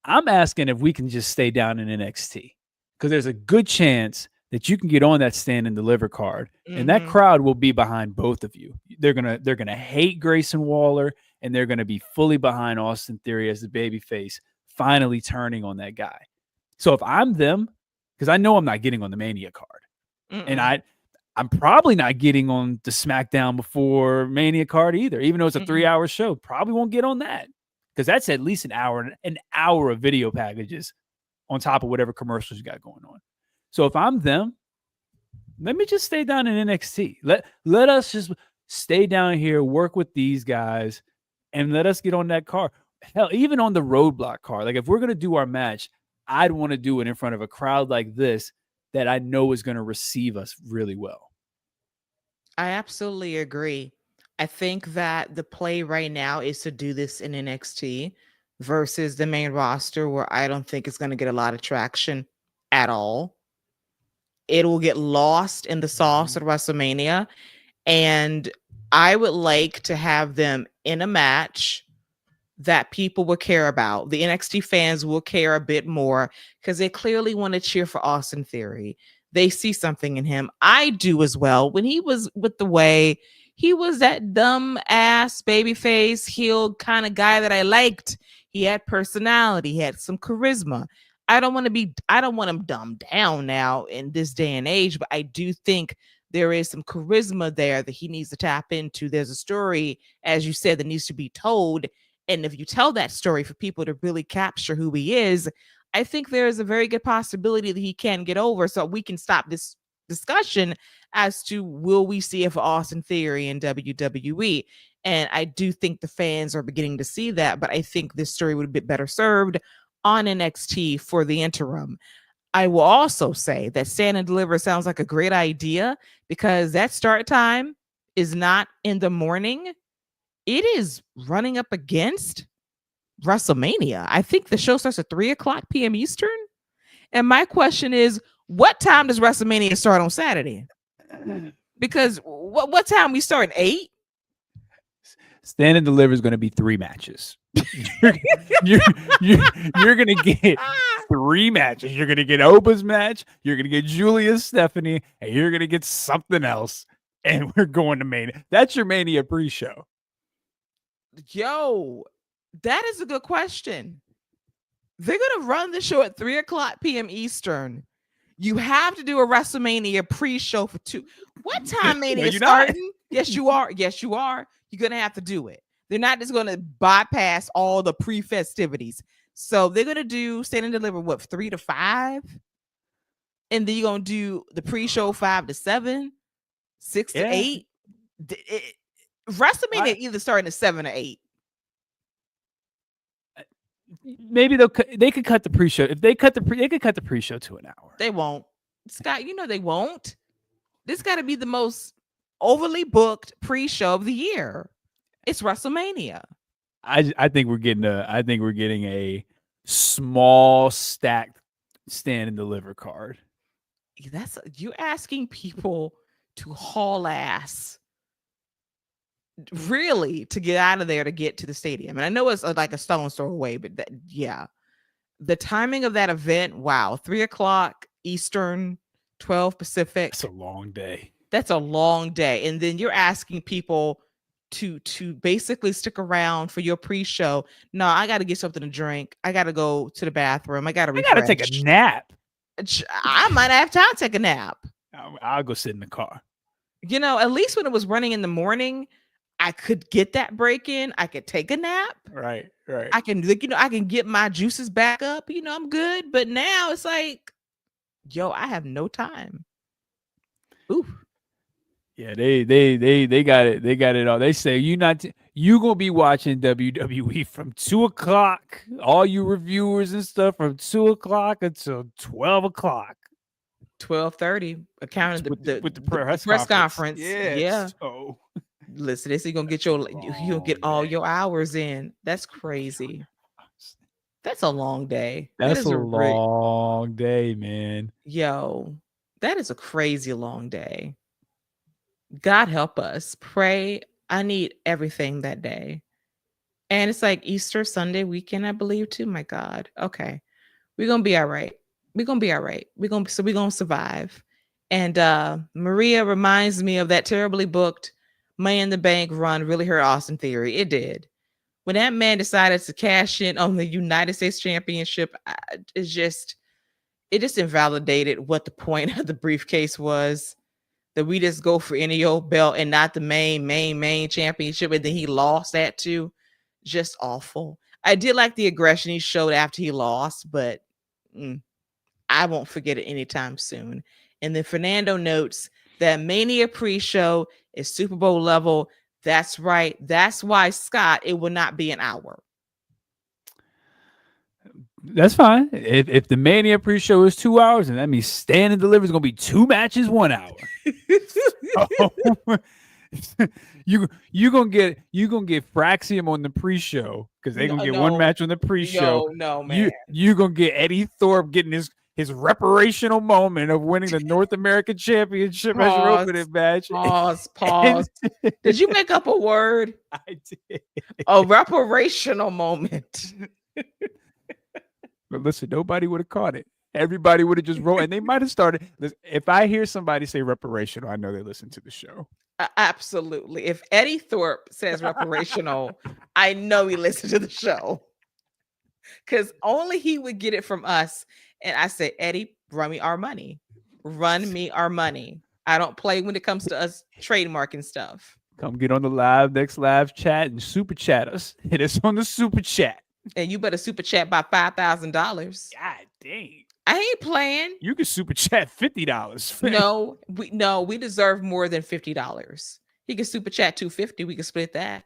[SPEAKER 2] I'm asking if we can just stay down in NXT, because there's a good chance that you can get on that stand and deliver card, and that crowd will be behind both of you. They're gonna hate Grayson Waller, and they're gonna be fully behind Austin Theory as the babyface, finally turning on that guy. So if I'm them, because I know I'm not getting on the Mania card, and I'm probably not getting on the SmackDown before Mania card either, even though it's a 3-hour show. Probably won't get on that, because that's at least an hour of video packages on top of whatever commercials you got going on. So if I'm them, let me just stay down in NXT. Let us just stay down here, work with these guys, and let us get on that card. Hell, even on the Roadblock card. Like, if we're going to do our match, I'd want to do it in front of a crowd like this that I know is going to receive us really well.
[SPEAKER 1] I absolutely agree. I think that the play right now is to do this in NXT versus the main roster, where I don't think it's going to get a lot of traction at all. It will get lost in the sauce at WrestleMania. And I would like to have them in a match that people will care about. The NXT fans will care a bit more, because they clearly want to cheer for Austin Theory. They see something in him. I do as well. When he was with the way, he was that dumb ass babyface heel kind of guy that I liked. He had personality, he had some charisma. I don't want him dumbed down now in this day and age, but I do think there is some charisma there that he needs to tap into. There's a story, as you said, that needs to be told. And if you tell that story for people to really capture who he is, I think there is a very good possibility that he can get over. So we can stop this discussion as to, will we see it for Austin Theory in WWE? And I do think the fans are beginning to see that, but I think this story would be better served on NXT for the interim. I will also say that Stand and Deliver sounds like a great idea, because that start time is not in the morning. It is running up against WrestleMania. I think the show starts at 3:00 p.m. Eastern. And my question is, what time does WrestleMania start on Saturday? Because what time we start? 8?
[SPEAKER 2] Stand and Deliver is going to be 3 matches. you're going to get 3 matches. You're going to get Oba's match. You're going to get Giulia, Stephanie, and you're going to get something else. And we're going to Mania. That's your Mania pre-show.
[SPEAKER 1] Yo, that is a good question. They're going to run the show at 3:00 p.m. Eastern. You have to do a WrestleMania pre-show for 2. What time Mania starting? Yes, you are. Yes, you are. You're going to have to do it. They're not just going to bypass all the pre-festivities. So they're going to do Stand and Deliver, what, 3 to 5? And then you're going to do the pre-show 5 to 7, 6 to 8. WrestleMania either starting at 7 or 8.
[SPEAKER 2] maybe they could cut the pre-show. If they could cut the pre-show to an hour.
[SPEAKER 1] They won't. Scott, they won't. This got to be the most overly booked pre-show of the year. It's WrestleMania.
[SPEAKER 2] I think we're getting a small stacked stand and deliver card.
[SPEAKER 1] That's you asking people to haul ass really to get out of there to get to the stadium. And I know it's like a stone's throw away, but the timing of that event, wow, 3:00 Eastern, 12 Pacific.
[SPEAKER 2] That's a long day.
[SPEAKER 1] That's a long day. And then you're asking people to basically stick around for your pre-show. No, I got to get something to drink. I got to go to the bathroom. I got to
[SPEAKER 2] take a nap.
[SPEAKER 1] I might have time to take a nap.
[SPEAKER 2] I'll go sit in the car.
[SPEAKER 1] At least when it was running in the morning, I could get that break in. I could take a nap.
[SPEAKER 2] Right.
[SPEAKER 1] I can, I can get my juices back up. I'm good. But now it's like, I have no time. Ooh.
[SPEAKER 2] Yeah, they got it. They got it all. They say you gonna be watching WWE from 2:00. All you reviewers and stuff from 2:00 until 12:00.
[SPEAKER 1] 12:30, accounting
[SPEAKER 2] the
[SPEAKER 1] press conference.
[SPEAKER 2] Yeah. So
[SPEAKER 1] listen, this you're gonna get you'll get all your hours in. That's crazy. That's a long day.
[SPEAKER 2] That's a long day, man.
[SPEAKER 1] That is a crazy long day. God help us. Pray. I need everything that day. And it's like Easter Sunday weekend, I believe, too. My God. Okay. We're going to be all right. We're going to be all right. We're going to survive. And Maria reminds me of that terribly booked Money in the Bank run really hurt Austin Theory. It did. When that man decided to cash in on the United States Championship, it just invalidated what the point of the briefcase was. That we just go for any old belt and not the main championship. And then he lost that too. Just awful. I did like the aggression he showed after he lost, but I won't forget it anytime soon. And then Fernando notes that Mania pre-show is Super Bowl level. That's right. That's why, Scott, it will not be an hour.
[SPEAKER 2] That's fine. If the Mania pre-show is 2 hours, and that means Stand and Deliver is going to be 2 matches, 1 hour. you gonna get Fraxiom on the pre-show because they're gonna get one match on the pre-show.
[SPEAKER 1] No, man.
[SPEAKER 2] You gonna get Eddie Thorpe getting his reparational moment of winning the North American Championship as your opening match.
[SPEAKER 1] Pause. Did you make up a word?
[SPEAKER 2] I did.
[SPEAKER 1] A reparational moment.
[SPEAKER 2] But listen, nobody would have caught it. Everybody would have just rolled, and they might have started. If I hear somebody say reparational, I know they listen to the show.
[SPEAKER 1] Absolutely. If Eddie Thorpe says reparational, I know he listened to the show. Because only he would get it from us. And I said, Eddie, run me our money. Run me our money. I don't play when it comes to us trademarking stuff.
[SPEAKER 2] Come get on the next live chat and super chat us. Hit us on the super chat.
[SPEAKER 1] And you better super chat by $5,000.
[SPEAKER 2] God dang.
[SPEAKER 1] I ain't playing.
[SPEAKER 2] You can super chat $50.
[SPEAKER 1] No, we deserve more than $50. He can super chat $250. We can split that.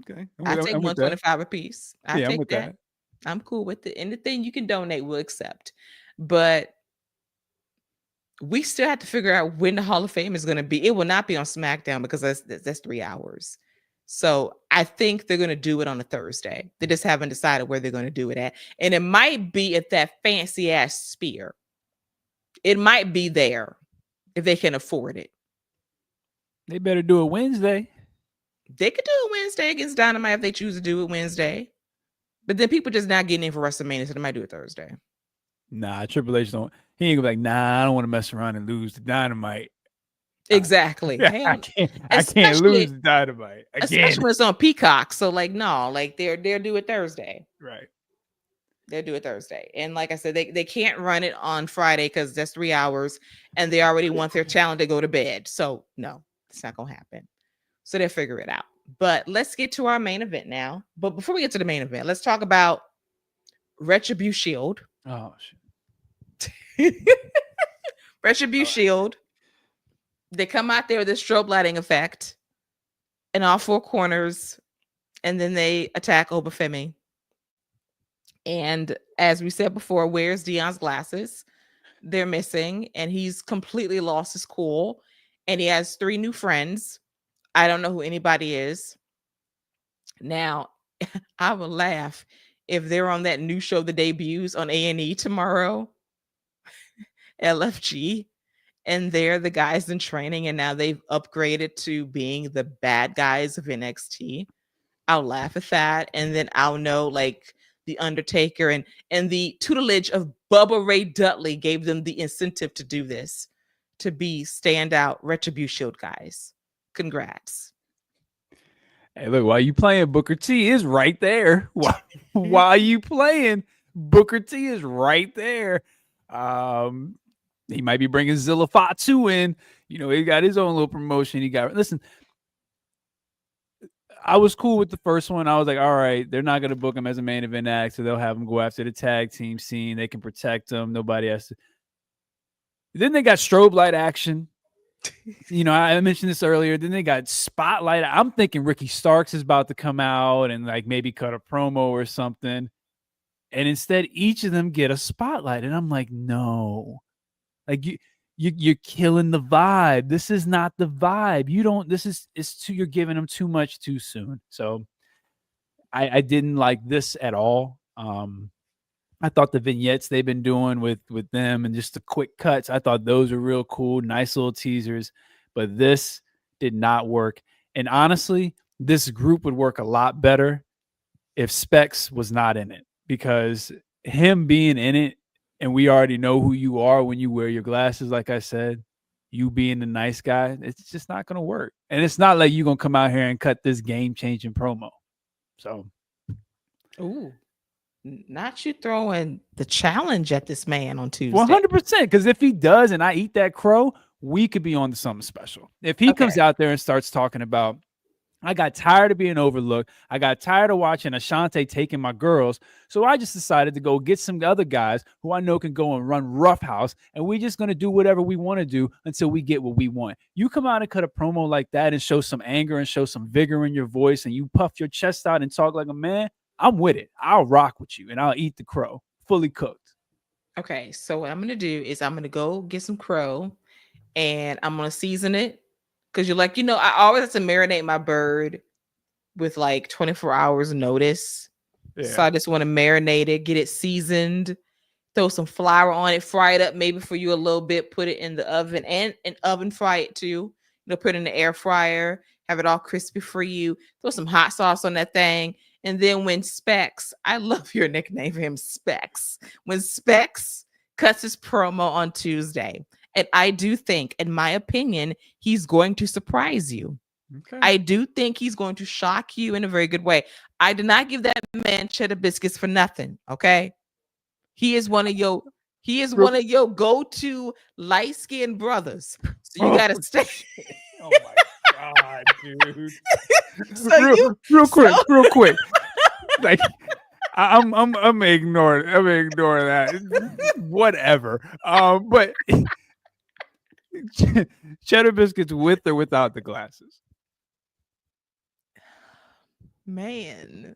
[SPEAKER 2] Okay.
[SPEAKER 1] I take $125 a piece. I take
[SPEAKER 2] that.
[SPEAKER 1] I'm cool with it. Anything you can donate, we'll accept. But we still have to figure out when the Hall of Fame is going to be. It will not be on SmackDown because that's 3 hours. So I think they're going to do it on a Thursday. They just haven't decided where they're going to do it at. And it might be at that fancy ass Sphere. It might be there if they can afford it.
[SPEAKER 2] They better do it Wednesday.
[SPEAKER 1] They could do it Wednesday against Dynamite if they choose to do it Wednesday. But then people just not getting in for WrestleMania, so they might do it Thursday.
[SPEAKER 2] Nah, Triple H don't. He ain't gonna be like, nah, I don't want to mess around and lose to Dynamite.
[SPEAKER 1] Exactly.
[SPEAKER 2] I can't lose to Dynamite.
[SPEAKER 1] Especially when it's on Peacock. So no, they'll do it Thursday.
[SPEAKER 2] Right.
[SPEAKER 1] They'll do it Thursday. And like I said, they can't run it on Friday because that's 3 hours and they already want their talent to go to bed. So no, it's not gonna happen. So they'll figure it out. But let's get to our main event now. But before we get to the main event, let's talk about Retribution Shield.
[SPEAKER 2] Oh shit.
[SPEAKER 1] Retribution Shield. They come out there with this strobe lighting effect in all 4 corners, and then they attack Femi. And as we said before, where's Dion's glasses? They're missing, and he's completely lost his cool. And he has 3 new friends. I don't know who anybody is. Now, I will laugh if they're on that new show that debuts on A&E tomorrow, LFG, and they're the guys in training, and now they've upgraded to being the bad guys of NXT. I'll laugh at that, and then I'll know like the Undertaker and the tutelage of Bubba Ray Dudley gave them the incentive to do this, to be standout Retribution guys. Congrats.
[SPEAKER 2] Hey, look, while you playing, Booker T is right there. While you playing, Booker T is right there. He might be bringing Zilla Fatu in. You know, he got his own little promotion. Listen, I was cool with the first one. I was like, all right, they're not going to book him as a main event act, so they'll have him go after the tag team scene. They can protect him. Nobody has to. Then they got strobe light action. You know, I mentioned this earlier. Then they got spotlight. I'm thinking Ricky Starks is about to come out and like maybe cut a promo or something. And instead, each of them get a spotlight. And I'm like, no. Like you're killing the vibe. This is not the vibe. You're giving them too much too soon. So I didn't like this at all. I thought the vignettes they've been doing with them and just the quick cuts, I thought those were real cool, nice little teasers. But this did not work. And honestly, this group would work a lot better if Specs was not in it, because him being in it, and we already know who you are when you wear your glasses, like I said, you being the nice guy, it's just not going to work. And it's not like you're going to come out here and cut this game-changing promo. So.
[SPEAKER 1] Ooh. Not you throwing the challenge at this man on Tuesday.
[SPEAKER 2] 100%. Because if he does and I eat that crow, we could be on to something special. If he comes out there and starts talking about, I got tired of being overlooked. I got tired of watching Ashante taking my girls. So I just decided to go get some other guys who I know can go and run Roughhouse. And we're just going to do whatever we want to do until we get what we want. You come out and cut a promo like that and show some anger and show some vigor in your voice, and you puff your chest out and talk like a man, I'm with it. I'll rock with you and I'll eat the crow fully cooked.
[SPEAKER 1] Okay. So what I'm going to do is I'm going to go get some crow and I'm going to season it. Cause you're like, I always have to marinate my bird with like 24 hours notice. Yeah. So I just want to marinate it, get it seasoned, throw some flour on it, fry it up maybe for you a little bit, put it in the oven and oven fry it too. Put it in the air fryer, have it all crispy for you, throw some hot sauce on that thing. And then when Specs, I love your nickname for him, Specs. When Specs cuts his promo on Tuesday, and I do think, in my opinion, he's going to surprise you. Okay. I do think he's going to shock you in a very good way. I did not give that man cheddar biscuits for nothing. Okay. He is one of your go-to light-skinned brothers. So you gotta stay.
[SPEAKER 2] Oh my God, dude. Real quick. Like I'm ignoring that. Whatever. But cheddar biscuits with or without the glasses?
[SPEAKER 1] Man.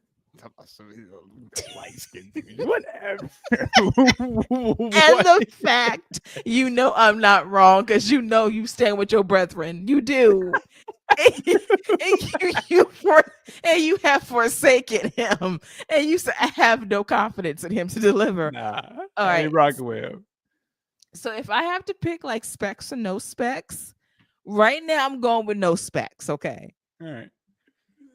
[SPEAKER 2] Whatever.
[SPEAKER 1] And the fact I'm not wrong, because you stand with your brethren. You do. and you have forsaken him, and you say, I have no confidence in him to deliver.
[SPEAKER 2] Nah, all right, rocking with him.
[SPEAKER 1] So if I have to pick like specs or no specs, right now I'm going with no specs. Okay.
[SPEAKER 2] All right.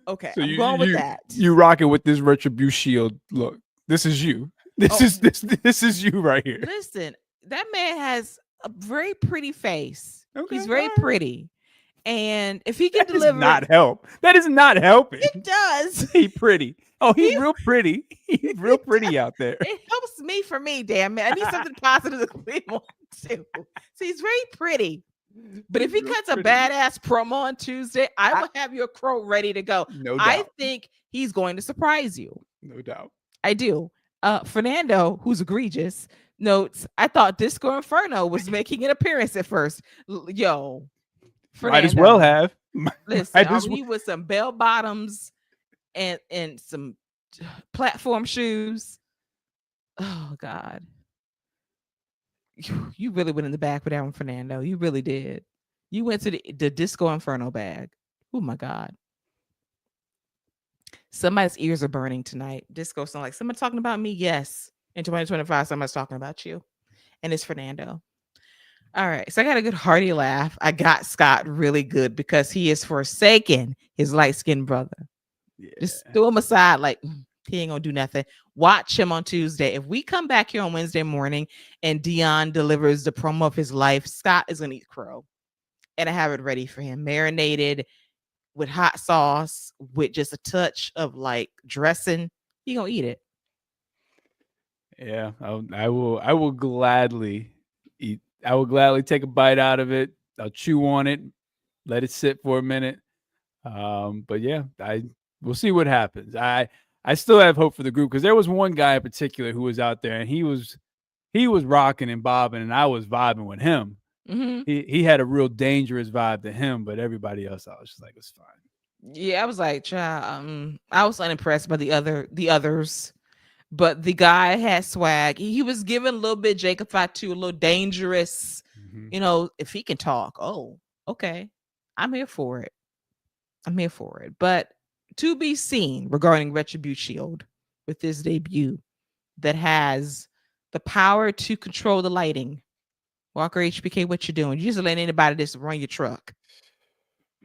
[SPEAKER 1] Okay. So I'm going with that.
[SPEAKER 2] You rocking with this Retribution shield look. This is you. This is you right here.
[SPEAKER 1] Listen, that man has a very pretty face. Okay, he's very pretty. And if he can deliver,
[SPEAKER 2] that is not helping.
[SPEAKER 1] It does.
[SPEAKER 2] He pretty. Oh, he's real pretty. He's real pretty out there.
[SPEAKER 1] It helps me for me, damn it. I need something positive to clean on too. So he's very pretty. But if he cuts a badass promo on Tuesday, I will have your crow ready to go.
[SPEAKER 2] No doubt.
[SPEAKER 1] I think he's going to surprise you.
[SPEAKER 2] No doubt.
[SPEAKER 1] I do. Fernando, who's egregious, notes, I thought Disco Inferno was making an appearance at first. Yo. Fernando,
[SPEAKER 2] might as well have.
[SPEAKER 1] Listen, he with some bell bottoms and some platform shoes. Oh God. You really went in the bag for that one, Fernando. You really did. You went to the Disco Inferno bag. Oh my God. Somebody's ears are burning tonight. Disco sound like someone talking about me. Yes. In 2025, somebody's talking about you. And it's Fernando. All right. So I got a good hearty laugh. I got Scott really good because he is forsaken his light-skinned brother.
[SPEAKER 2] Yeah.
[SPEAKER 1] Just throw him aside like he ain't gonna do nothing. Watch him on Tuesday. If we come back here on Wednesday morning and Dion delivers the promo of his life, Scott is gonna eat crow. And I have it ready for him, marinated with hot sauce, with just a touch of like dressing. He gonna eat it.
[SPEAKER 2] Yeah, I will. I will gladly eat. I will gladly take a bite out of it. I'll chew on it, let it sit for a minute. But yeah, we'll see what happens. I still have hope for the group because there was one guy in particular who was out there and he was rocking and bobbing and I was vibing with him.
[SPEAKER 1] Mm-hmm.
[SPEAKER 2] He had a real dangerous vibe to him, but everybody else, I was just like, it's fine.
[SPEAKER 1] Yeah, I was like, child, I was unimpressed by the others. But the guy had swag. He was giving a little bit Jacob Fatu, a little dangerous.
[SPEAKER 2] Mm-hmm.
[SPEAKER 1] You know, if he can talk, oh, okay. I'm here for it. I'm here for it. But to be seen regarding Retribution with this debut that has the power to control the lighting. Walker HBK, what you doing? You just letting anybody just run your truck.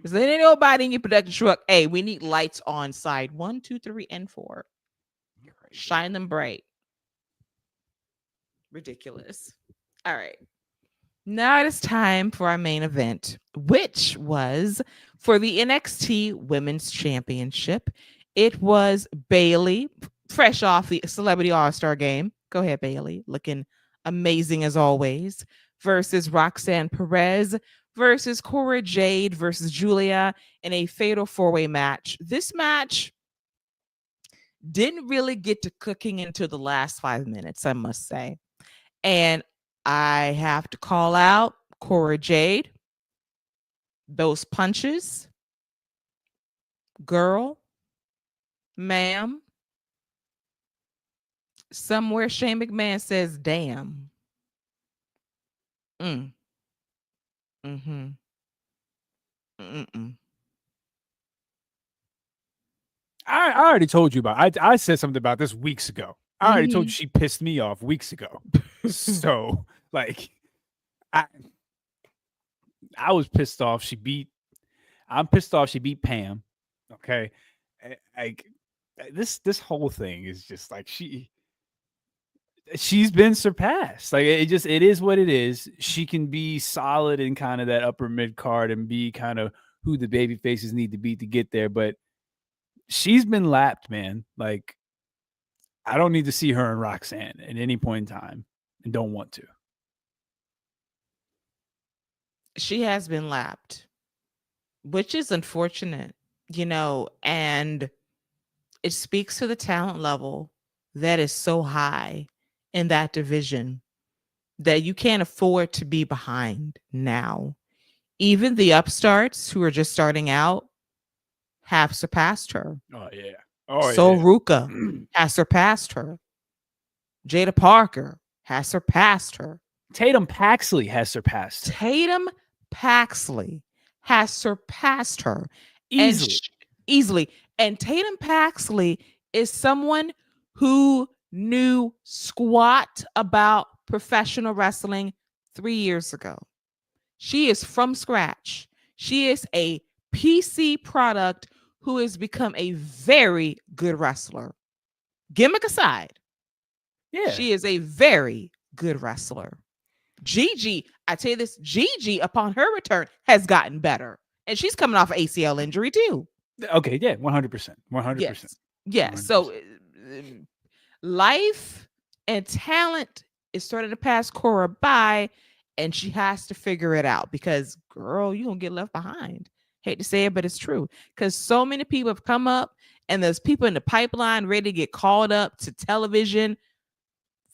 [SPEAKER 1] Just letting nobody in your production truck. Hey, we need lights on side 1, 2, 3, and 4. Shine them bright. Ridiculous. All right. Now it is time for our main event, which was for the NXT Women's Championship. It was Bayley, fresh off the Celebrity All-Star game. Go ahead, Bayley. Looking amazing as always. Versus Roxanne Perez versus Cora, Jade versus Giulia in a fatal four-way match. This match didn't really get to cooking until the last 5 minutes, I must say. And I have to call out Cora Jade. Those punches. Girl. Ma'am. Somewhere Shane McMahon says, damn. Mm-hmm. Mm-mm.
[SPEAKER 2] I already told you about. I said something about this weeks ago. I already told you she pissed me off weeks ago. So like, I was pissed off. I'm pissed off. She beat Pam. Okay, like this whole thing is just like she's been surpassed. Like it is what it is. She can be solid in kind of that upper mid card and be kind of who the baby faces need to be to get there, but she's been lapped, man. Like, I don't need to see her and Roxanne at any point in time and don't want to.
[SPEAKER 1] She has been lapped, which is unfortunate, and it speaks to the talent level that is so high in that division that you can't afford to be behind now. Even the upstarts who are just starting out have surpassed her.
[SPEAKER 2] Oh, yeah. Oh,
[SPEAKER 1] So
[SPEAKER 2] yeah.
[SPEAKER 1] Ruka has surpassed her. Jada Parker has surpassed her.
[SPEAKER 2] Tatum Paxley has surpassed her.
[SPEAKER 1] Tatum Paxley has surpassed her
[SPEAKER 2] easily.
[SPEAKER 1] And Tatum Paxley is someone who knew squat about professional wrestling 3 years ago. She is from scratch. She is a PC product who has become a very good wrestler. Gimmick aside,
[SPEAKER 2] Yeah,
[SPEAKER 1] she is a very good wrestler. Gigi, I tell you this, Gigi, upon her return, has gotten better. And she's coming off an ACL injury too.
[SPEAKER 2] Okay, yeah, 100%. 100%.
[SPEAKER 1] Yes. So life and talent is starting to pass Cora by, and she has to figure it out because, girl, you're going to get left behind. Hate to say it, but it's true. Because so many people have come up, and there's people in the pipeline ready to get called up to television.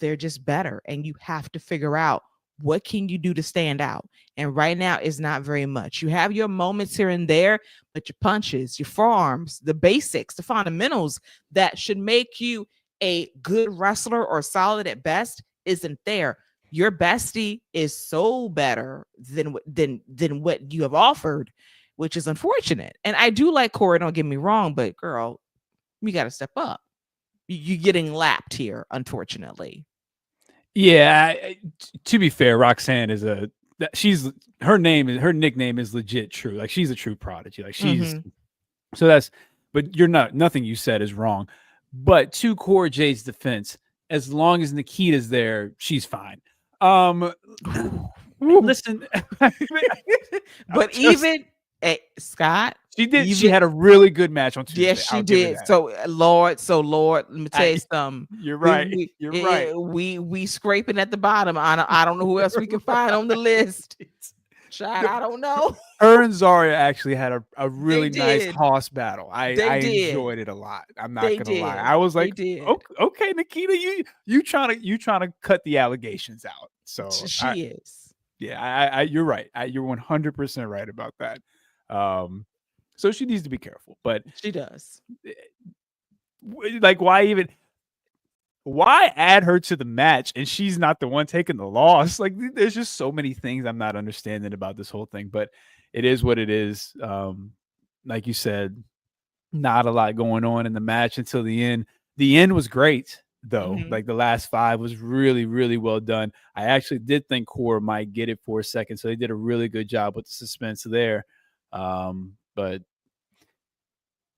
[SPEAKER 1] They're just better, and you have to figure out what can you do to stand out. And right now is not very much. You have your moments here and there, but your punches, your forearms, the basics, the fundamentals that should make you a good wrestler or solid at best isn't there. Your bestie is so better than what you have offered, which is unfortunate. And I do like Cora, don't get me wrong, but girl, you got to step up. You're getting lapped here, unfortunately.
[SPEAKER 2] Yeah, to be fair, Roxanne is her nickname is legit true. Like she's a true prodigy. Like she's so that's but nothing you said is wrong. But to Cora Jade's defense, as long as Nikita's there, she's fine. Listen,
[SPEAKER 1] but even Scott,
[SPEAKER 2] she had a really good match on Tuesday.
[SPEAKER 1] Yes, she did. So Lord, let me tell you something.
[SPEAKER 2] You're right. You're right.
[SPEAKER 1] We scraping at the bottom. I don't know who else we can find on the list. Child, I don't know.
[SPEAKER 2] Her and Zarya actually had a really nice hoss battle. I enjoyed it a lot. I'm not gonna lie. I was like, okay, Nikita, you trying to cut the allegations out. So
[SPEAKER 1] she is.
[SPEAKER 2] Yeah, you're right. You're 100% right about that. So she needs to be careful, but
[SPEAKER 1] she does.
[SPEAKER 2] Like, why add her to the match and she's not the one taking the loss? Like, there's just so many things I'm not understanding about this whole thing, but it is what it is. Like you said, not a lot going on in the match until the end. The end was great, though. Like, the last 5 was really, really well done. I actually did think Cora might get it for a second, so they did a really good job with the suspense there. But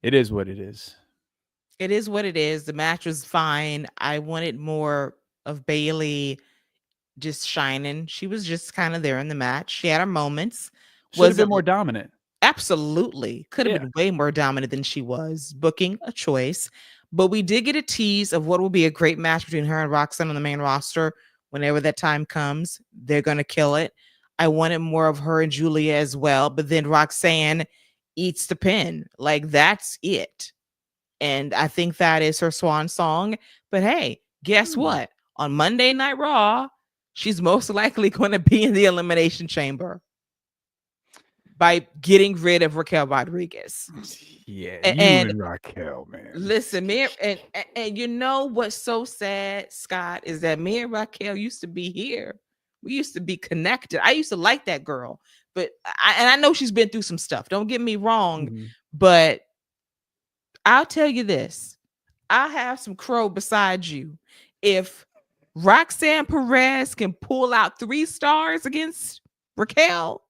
[SPEAKER 2] it is what it is.
[SPEAKER 1] It is what it is. The match was fine. I wanted more of Bayley just shining. She was just kind of there in the match. She had her moments.
[SPEAKER 2] Should have been more dominant.
[SPEAKER 1] Absolutely. Could have been way more dominant than she was. Booking a choice. But we did get a tease of what will be a great match between her and Roxanne on the main roster. Whenever that time comes, they're going to kill it. I wanted more of her and Giulia as well. But then Roxanne eats the pin. Like, that's it. And I think that is her swan song. But hey, guess what? On Monday Night Raw, she's most likely going to be in the Elimination Chamber by getting rid of Raquel Rodriguez.
[SPEAKER 2] Yeah, and Raquel, man.
[SPEAKER 1] Listen, me and you know what's so sad, Scott, is that me and Raquel used to be here. We used to be connected. I used to like that girl, but I know she's been through some stuff. Don't get me wrong, but I'll tell you this. I'll have some crow beside you. If Roxanne Perez can pull out 3 stars against Raquel,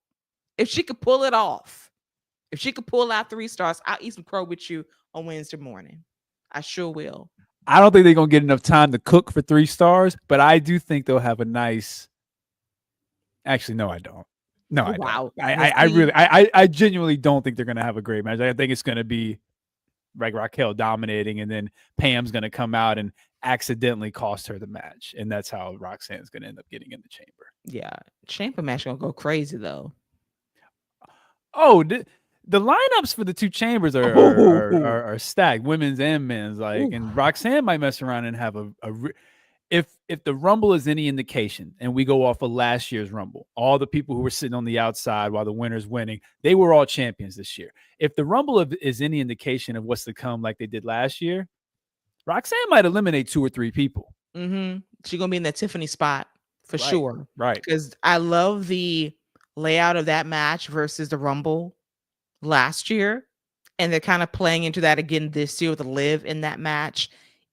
[SPEAKER 1] if she could pull it off, if she could pull out 3 stars, I'll eat some crow with you on Wednesday morning. I sure will.
[SPEAKER 2] I don't think they're going to get enough time to cook for 3 stars, but I do think they'll have a nice... Actually, no, I don't. No, I don't. I genuinely don't think they're going to have a great match. I think it's going to be like Raquel dominating, and then Pam's going to come out and accidentally cost her the match, and that's how Roxanne's going to end up getting in the chamber.
[SPEAKER 1] Yeah, chamber match going to go crazy though.
[SPEAKER 2] Oh, the lineups for the 2 chambers are stacked, women's and men's. Like, and Roxanne might mess around and have if the Rumble is any indication, and we go off of last year's Rumble, all the people who were sitting on the outside while the winner's winning, they were all champions this year. If the Rumble is any indication of what's to come like they did last year, Roxanne might eliminate 2 or 3 people.
[SPEAKER 1] She's going to be in that Tiffany spot for sure.
[SPEAKER 2] Right.
[SPEAKER 1] Because I love the layout of that match versus the Rumble last year. And they're kind of playing into that again this year with Liv in that match.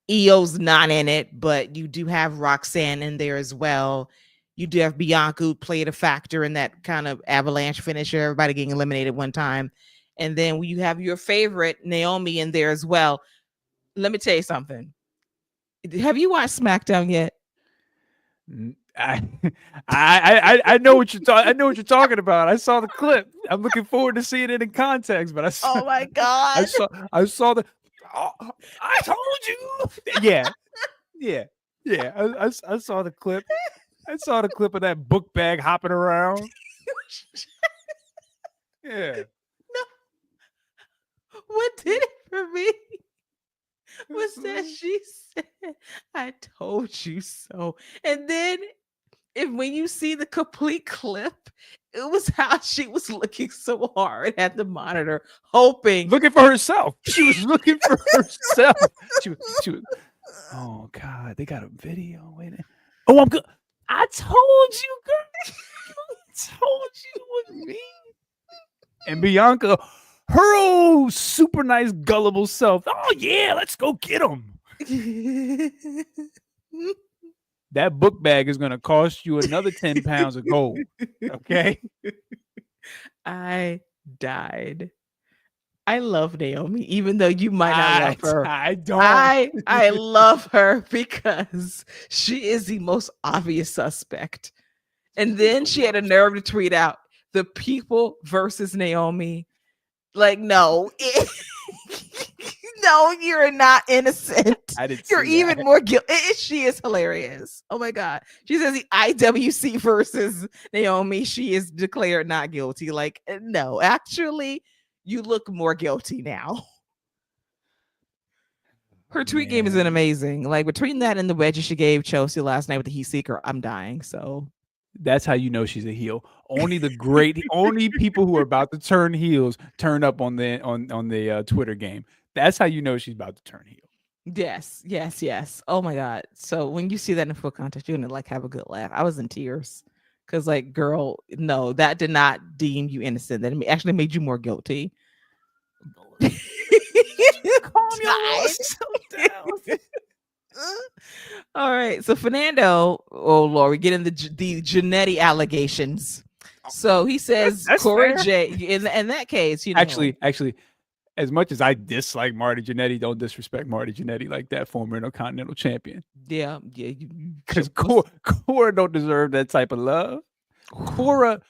[SPEAKER 1] Io's not in it, but you do have Roxanne in there as well. You do have Bianca, who played a factor in that kind of avalanche finisher, everybody getting eliminated one time. And then you have your favorite, Naomi, in there as well. Let me tell you something. Have you watched SmackDown yet?
[SPEAKER 2] I know what you're talking. I know what you're talking about. I saw the clip. I'm looking forward to seeing it in context. But
[SPEAKER 1] oh my god,
[SPEAKER 2] I saw the. Oh, I told you. Yeah. I saw the clip. I saw the clip of that book bag hopping around. Yeah.
[SPEAKER 1] No. What did it for me was that she said, "I told you so," and then when you see the complete clip, it was how she was looking so hard at the monitor, looking
[SPEAKER 2] for herself. She was looking for herself. She was Oh God, they got a video. Wait. Oh, I'm good. I told you, girl. I told you it was me. And Bianca, her old super nice gullible self. Oh yeah, let's go get him. That book bag is gonna cost you another 10 pounds of gold. Okay.
[SPEAKER 1] I died. I love Naomi, even though you might not love her.
[SPEAKER 2] I don't.
[SPEAKER 1] I love her because she is the most obvious suspect. And then she had a nerve to tweet out the people versus Naomi. Like, no, no, you're not innocent.
[SPEAKER 2] I didn't.
[SPEAKER 1] You're
[SPEAKER 2] see
[SPEAKER 1] even
[SPEAKER 2] that.
[SPEAKER 1] more guilty. She is hilarious. Oh my god. She says the IWC versus Naomi. She is declared not guilty. Like, no, actually, you look more guilty now. Her tweet game has been amazing. Like between that and the wedges she gave Chelsea last night with the Heat Seeker, I'm dying. So
[SPEAKER 2] that's how you know she's a heel. Only the great, only people who are about to turn heels turn up on the Twitter game. That's how you know she's about to turn heel.
[SPEAKER 1] Yes, yes, yes. Oh my god. So when you see that in full context, you're gonna like have a good laugh. I was in tears because, like, girl, no, that did not deem you innocent. That actually made you more guilty.
[SPEAKER 2] Calm yourself down.
[SPEAKER 1] All right. So Fernando, oh Lord, we get in the Janetti allegations. So he says
[SPEAKER 2] That's
[SPEAKER 1] Cora
[SPEAKER 2] fair.
[SPEAKER 1] Jade. In that case, you know,
[SPEAKER 2] Actually, as much as I dislike Marty Jannetty, don't disrespect Marty Jannetty like that, former Intercontinental Champion.
[SPEAKER 1] yeah,
[SPEAKER 2] Because Cora don't deserve that type of love. Cora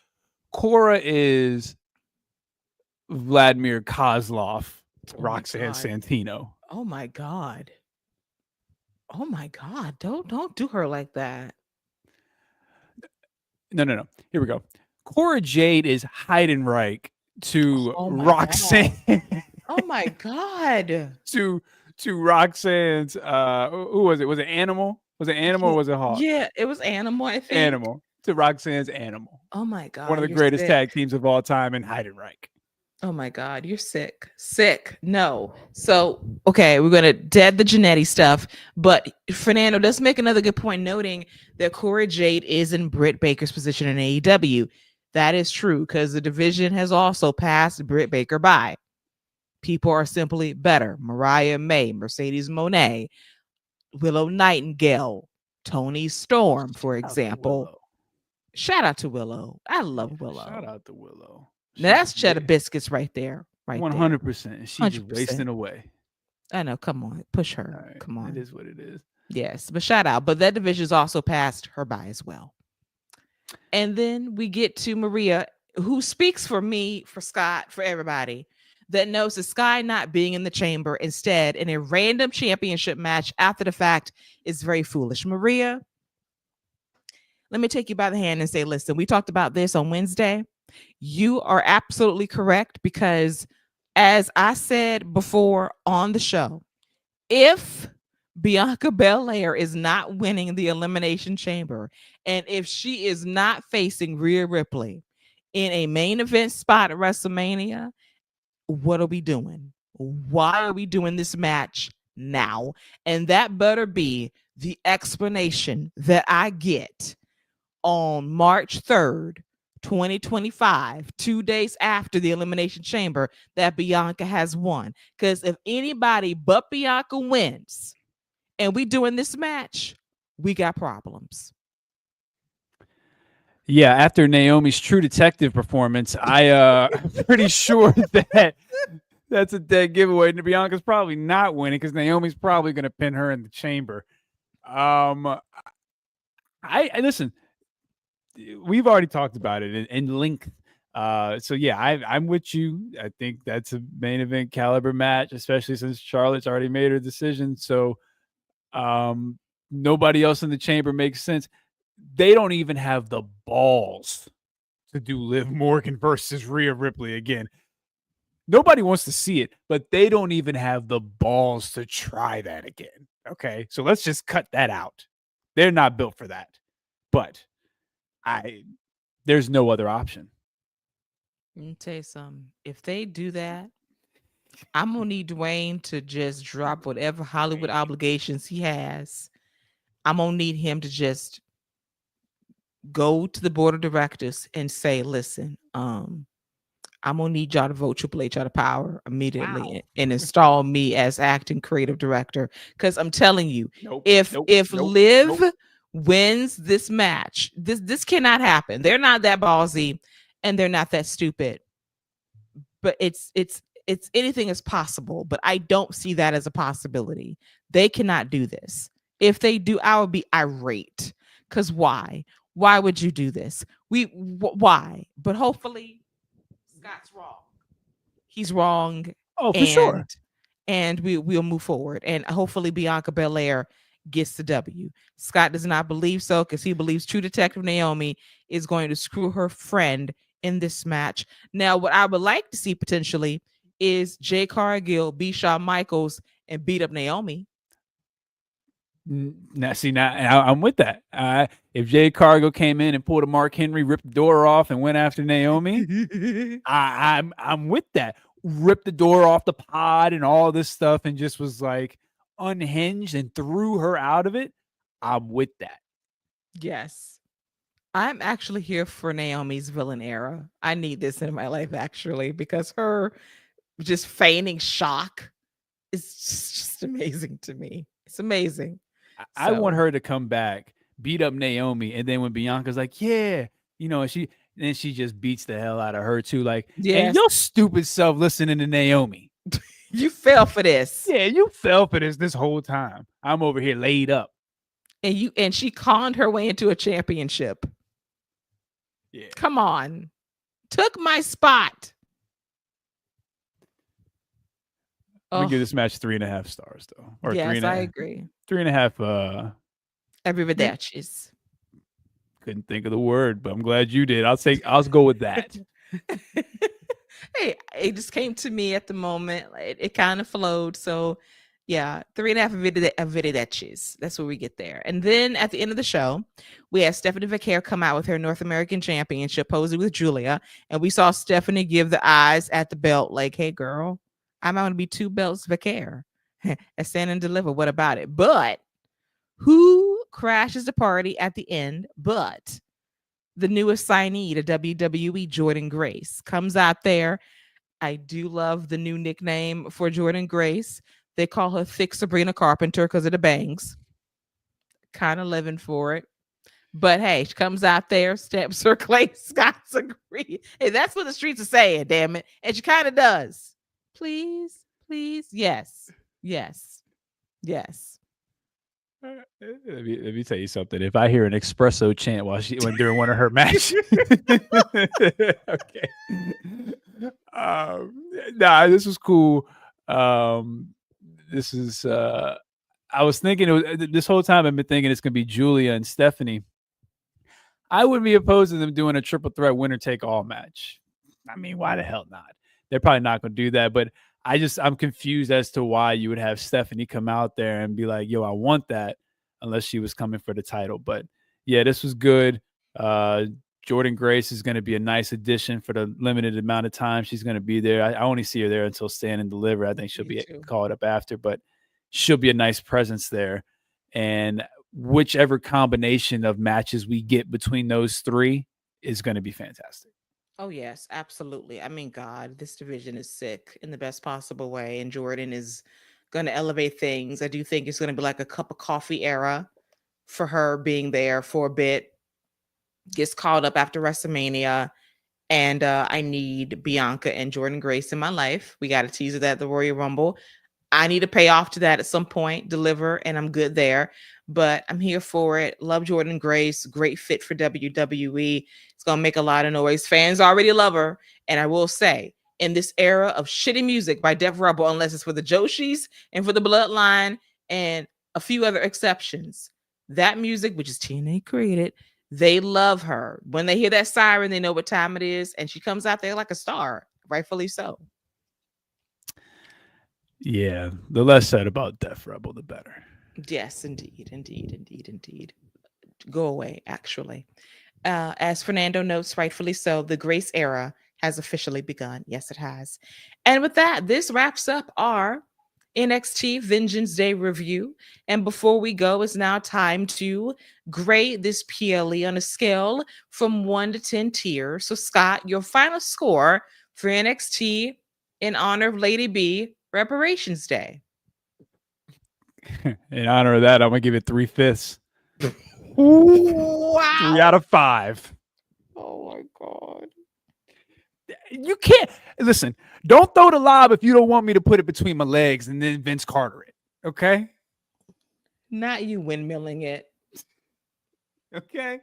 [SPEAKER 2] is Vladimir Kozlov, Roxanne Santino.
[SPEAKER 1] Oh my god. Oh my god. Don't do her like that.
[SPEAKER 2] No. Here we go. Cora Jade is Heidenreich to Roxanne.
[SPEAKER 1] Oh my god.
[SPEAKER 2] to Roxanne's who was it? Was it Animal? Was it Animal or was it Hawk?
[SPEAKER 1] Yeah, it was Animal, I think.
[SPEAKER 2] Animal. To Roxanne's Animal.
[SPEAKER 1] Oh my god.
[SPEAKER 2] One of the greatest tag teams of all time in Heidenreich.
[SPEAKER 1] Oh my god, you're sick. Sick. No. So, okay, we're going to dead the Janetti stuff, but Fernando does make another good point noting that Cora Jade is in Britt Baker's position in AEW. That is true because the division has also passed Britt Baker by. People are simply better. Mariah May, Mercedes Moné, Willow Nightingale, Tony Storm, for example. Shout out to Willow. I love Willow.
[SPEAKER 2] Shout out to Willow.
[SPEAKER 1] Now that's cheddar biscuits right there. Right
[SPEAKER 2] 100%. She's just wasting away.
[SPEAKER 1] I know. Come on. Push her. Right. Come on.
[SPEAKER 2] It is what it is.
[SPEAKER 1] Yes. But shout out. But that division's also passed her by as well. And then we get to Maria, who speaks for me, for Scott, for everybody, that knows the Sky not being in the chamber instead in a random championship match after the fact is very foolish. Maria, let me take you by the hand and say, listen, we talked about this on Wednesday. You are absolutely correct because, as I said before on the show, if Bianca Belair is not winning the Elimination Chamber and if she is not facing Rhea Ripley in a main event spot at WrestleMania, what are we doing? Why are we doing this match now? And that better be the explanation that I get on March 3rd, 2025, 2 days after the Elimination Chamber, that Bianca has won. Because if anybody but Bianca wins and we doing this match, we got problems.
[SPEAKER 2] Yeah, after Naomi's True Detective performance, I'm pretty sure that that's a dead giveaway. And Bianca's probably not winning because Naomi's probably going to pin her in the chamber. I listen. We've already talked about it in length. So yeah, I'm with you. I think that's a main event caliber match, especially since Charlotte's already made her decision. So nobody else in the chamber makes sense. They don't even have the balls to do Liv Morgan versus Rhea Ripley again. Nobody wants to see it, but they don't even have the balls to try that again. Okay, so let's just cut that out. They're not built for that. But there's no other option.
[SPEAKER 1] Let me tell you something. If they do that, I'm gonna need Dwayne to just drop whatever Hollywood obligations he has. I'm gonna need him to just go to the board of directors and say, listen, I'm gonna need y'all to vote Triple H out of power immediately
[SPEAKER 2] Wow.
[SPEAKER 1] and install me as acting creative director. Because I'm telling you,
[SPEAKER 2] Nope.
[SPEAKER 1] if
[SPEAKER 2] Nope.
[SPEAKER 1] if
[SPEAKER 2] Nope.
[SPEAKER 1] Liv
[SPEAKER 2] Nope.
[SPEAKER 1] wins this match, this cannot happen. They're not that ballsy and they're not that stupid. But it's anything is possible, but I don't see that as a possibility. They cannot do this. If they do, I would be irate. Because why? Why would you do this? Why? But hopefully Scott's wrong. He's wrong,
[SPEAKER 2] Oh, for
[SPEAKER 1] and
[SPEAKER 2] sure.
[SPEAKER 1] we'll move forward. And hopefully Bianca Belair gets the W. Scott does not believe so because he believes True Detective Naomi is going to screw her friend in this match. Now, what I would like to see potentially is Jay Cargill beat Shawn Michaels and beat up Naomi.
[SPEAKER 2] Now, see, now I'm with that. If Jade Cargill came in and pulled a Mark Henry, ripped the door off, and went after Naomi, I'm with that. Ripped the door off the pod and all this stuff, and just was like unhinged and threw her out of it. I'm with that.
[SPEAKER 1] Yes. I'm actually here for Naomi's villain era. I need this in my life actually because her just feigning shock is just amazing to me. It's amazing.
[SPEAKER 2] I want
[SPEAKER 1] So
[SPEAKER 2] her to come back, beat up Naomi, and then when Bianca's like, yeah, and then she just beats the hell out of her too. Like, and
[SPEAKER 1] yes,
[SPEAKER 2] your stupid self listening to Naomi.
[SPEAKER 1] you fell for this.
[SPEAKER 2] Yeah, you fell for this whole time. I'm over here laid up.
[SPEAKER 1] And she conned her way into a championship.
[SPEAKER 2] Yeah.
[SPEAKER 1] Come on. Took my spot.
[SPEAKER 2] I'm gonna give this match 3.5 stars though. Or
[SPEAKER 1] yes,
[SPEAKER 2] three and a
[SPEAKER 1] I
[SPEAKER 2] half.
[SPEAKER 1] agree.
[SPEAKER 2] 3.5
[SPEAKER 1] Arrivederci's.
[SPEAKER 2] couldn't think of the word, but I'm glad you did. I'll go with that.
[SPEAKER 1] Hey, it just came to me at the moment. It kind of flowed. So, yeah, 3.5 arrivederci's. That's where we get there. And then at the end of the show, we had Stephanie Vaquer come out with her North American Championship, posing with Giulia. And we saw Stephanie give the eyes at the belt, like, hey, girl, I'm going to be 2 belts Vaquer. And stand and deliver. What about it? But who crashes the party at the end? But the newest signee to WWE, Jordynne Grace, comes out there. I do love the new nickname for Jordynne Grace. They call her Thick Sabrina Carpenter because of the bangs. Kind of living for it. But hey, she comes out there, steps her Clay Scott's agree. Hey, that's what the streets are saying, damn it. And she kind of does. Please, please. Yes. Yes. Yes.
[SPEAKER 2] Let me tell you something. If I hear an espresso chant when during one of her matches, okay. Nah, this was cool. This is. I was thinking this whole time. I've been thinking it's gonna be Giulia and Stephanie. I wouldn't be opposed to them doing a triple threat winner take all match. I mean, why the hell not? They're probably not gonna do that, but I'm confused as to why you would have Stephanie come out there and be like, yo, I want that, unless she was coming for the title. But yeah, this was good. Jordynne Grace is going to be a nice addition for the limited amount of time she's going to be there. I only see her there until Stand and Deliver. I think she'll be called up after, but she'll be a nice presence there. And whichever combination of matches we get between those three is going to be fantastic.
[SPEAKER 1] Oh, yes, absolutely. I mean, God, this division is sick in the best possible way. And Jordynne is going to elevate things. I do think it's going to be like a cup of coffee era for her being there for a bit. Gets called up after WrestleMania. And I need Bianca and Jordynne Grace in my life. We got a teaser that at the Royal Rumble. I need to pay off to that at some point, deliver, and I'm good there. But I'm here for it. Love Jordynne Grace. Great fit for WWE. It's going to make a lot of noise. Fans already love her. And I will say, in this era of shitty music by Def Rebel, unless it's for the Joshis and for the Bloodline and a few other exceptions, that music, which is TNA created, they love her. When they hear that siren, they know what time it is. And she comes out there like a star, rightfully so.
[SPEAKER 2] Yeah, the less said about Def Rebel, the better.
[SPEAKER 1] Yes, indeed. Go away, actually. As Fernando notes, rightfully so, the Grace era has officially begun. Yes, it has. And with that, this wraps up our NXT Vengeance Day review. And before we go, it's now time to grade this PLE on a scale from 1 to 10 tiers. So, Scott, your final score for NXT in honor of Lady B Reparations Day.
[SPEAKER 2] In honor of that, I'm gonna give it 3/5.
[SPEAKER 1] Wow.
[SPEAKER 2] 3 out of 5.
[SPEAKER 1] Oh my God.
[SPEAKER 2] You can't listen. Don't throw the lob if you don't want me to put it between my legs and then Vince Carter it. Okay.
[SPEAKER 1] Not you windmilling it.
[SPEAKER 2] Okay.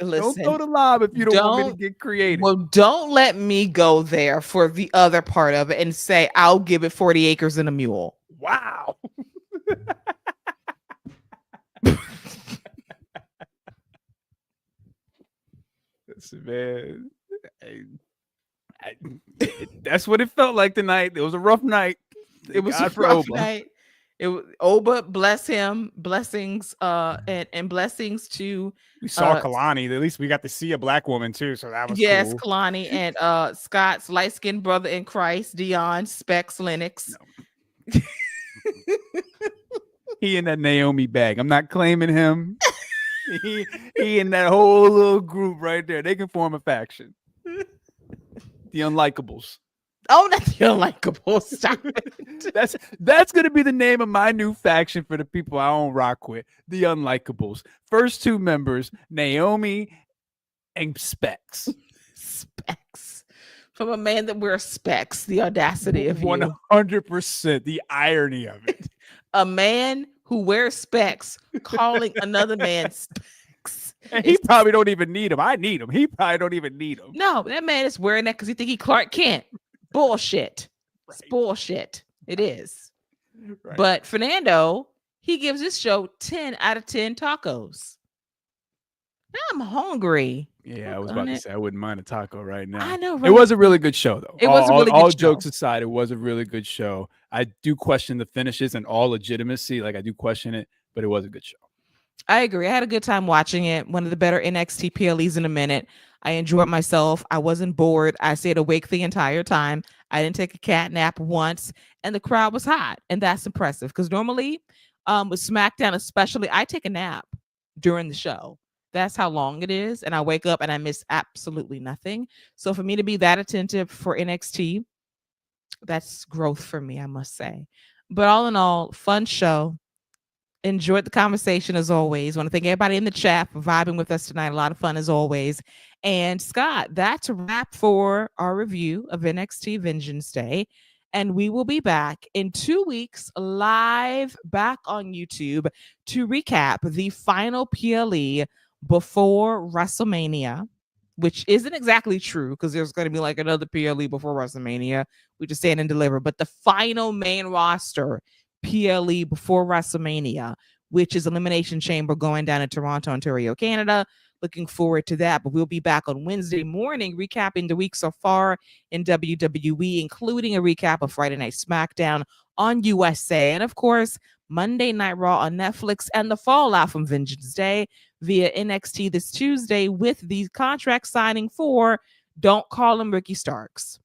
[SPEAKER 1] Listen,
[SPEAKER 2] don't throw the lob if you don't want me to get creative.
[SPEAKER 1] Well, don't let me go there for the other part of it and say I'll give it 40 acres and a mule.
[SPEAKER 2] Wow. Listen, man. That's what it felt like tonight. It was a rough night.
[SPEAKER 1] It was a rough night. It was Oba, bless him, blessings, and blessings to.
[SPEAKER 3] We saw Kalani. At least we got to see a black woman too, so that was
[SPEAKER 1] yes,
[SPEAKER 3] cool.
[SPEAKER 1] Kalani and Scott's light skinned brother in Christ, Dion Specs Lennox.
[SPEAKER 2] No. He in that Naomi bag. I'm not claiming him. he in that whole little group right there. They can form a faction. The Unlikables.
[SPEAKER 1] Oh, not the Unlikables. Stop it.
[SPEAKER 2] That's gonna be the name of my new faction for the people I don't rock with. The Unlikables. First 2 members, Naomi and Specs.
[SPEAKER 1] Specs. From a man that wears specs. The audacity of you.
[SPEAKER 2] 100%. The irony of it.
[SPEAKER 1] A man who wears specs calling another man specs.
[SPEAKER 2] And he probably don't even need them. I need them. He probably don't even need them.
[SPEAKER 1] No, that man is wearing that because he think he Clark Kent. Bullshit. Right. It's bullshit. It is. Right. But Fernando, he gives this show 10 out of 10 tacos. Now I'm hungry.
[SPEAKER 2] Yeah, I was about to say I wouldn't mind a taco right now.
[SPEAKER 1] I know.
[SPEAKER 2] Right? It was a really good show, though.
[SPEAKER 1] It was a really good show.
[SPEAKER 2] All jokes aside, it was a really good show. I do question the finishes and all legitimacy. Like, I do question it, but it was a good show.
[SPEAKER 1] I agree. I had a good time watching it. One of the better NXT PLEs in a minute. I enjoyed myself. I wasn't bored. I stayed awake the entire time. I didn't take a cat nap once, and the crowd was hot, and that's impressive because normally with SmackDown especially, I take a nap during the show. That's how long it is, and I wake up and I miss absolutely nothing. So for me to be that attentive for NXT, that's growth for me, I must say. But all in all, fun show. Enjoyed the conversation as always. Want to thank everybody in the chat for vibing with us tonight. A lot of fun as always. And Scott, that's a wrap for our review of NXT Vengeance Day. And we will be back in 2 weeks live back on YouTube to recap the final PLE before WrestleMania, which isn't exactly true because there's going to be like another PLE before WrestleMania. We just stand and deliver. But the final main roster PLE before WrestleMania, which is Elimination Chamber going down in Toronto, Ontario, Canada. Looking forward to that. But we'll be back on Wednesday morning recapping the week so far in WWE, including a recap of Friday Night SmackDown on USA. And of course, Monday Night Raw on Netflix and the fallout from Vengeance Day via NXT this Tuesday with the contract signing for, don't call him Ricky Starks,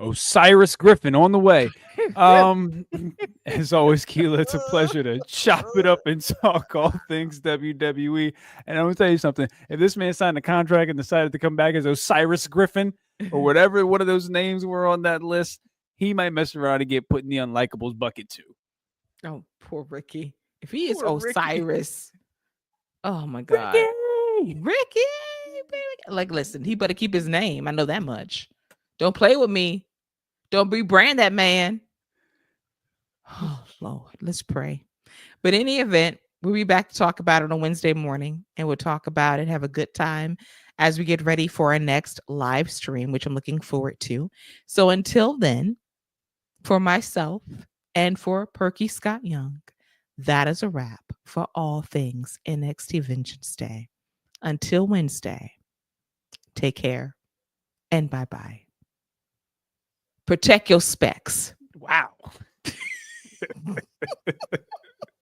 [SPEAKER 2] Osiris Griffin on the way. As always, Keila, it's a pleasure to chop it up and talk all things WWE. And I'm gonna tell you something. If this man signed a contract and decided to come back as Osiris Griffin or whatever one of those names were on that list, he might mess around and get put in the Unlikables bucket too.
[SPEAKER 1] Oh, poor Ricky. If he is Osiris, Ricky. Oh my God. Ricky. Like, listen, he better keep his name. I know that much. Don't play with me. Don't rebrand that man. Oh, Lord, let's pray. But in any event, we'll be back to talk about it on Wednesday morning, and we'll talk about it, have a good time as we get ready for our next live stream, which I'm looking forward to. So until then, for myself and for Perky Scott Young, that is a wrap for all things NXT Vengeance Day. Until Wednesday, take care and bye-bye. Protect your specs.
[SPEAKER 2] Wow.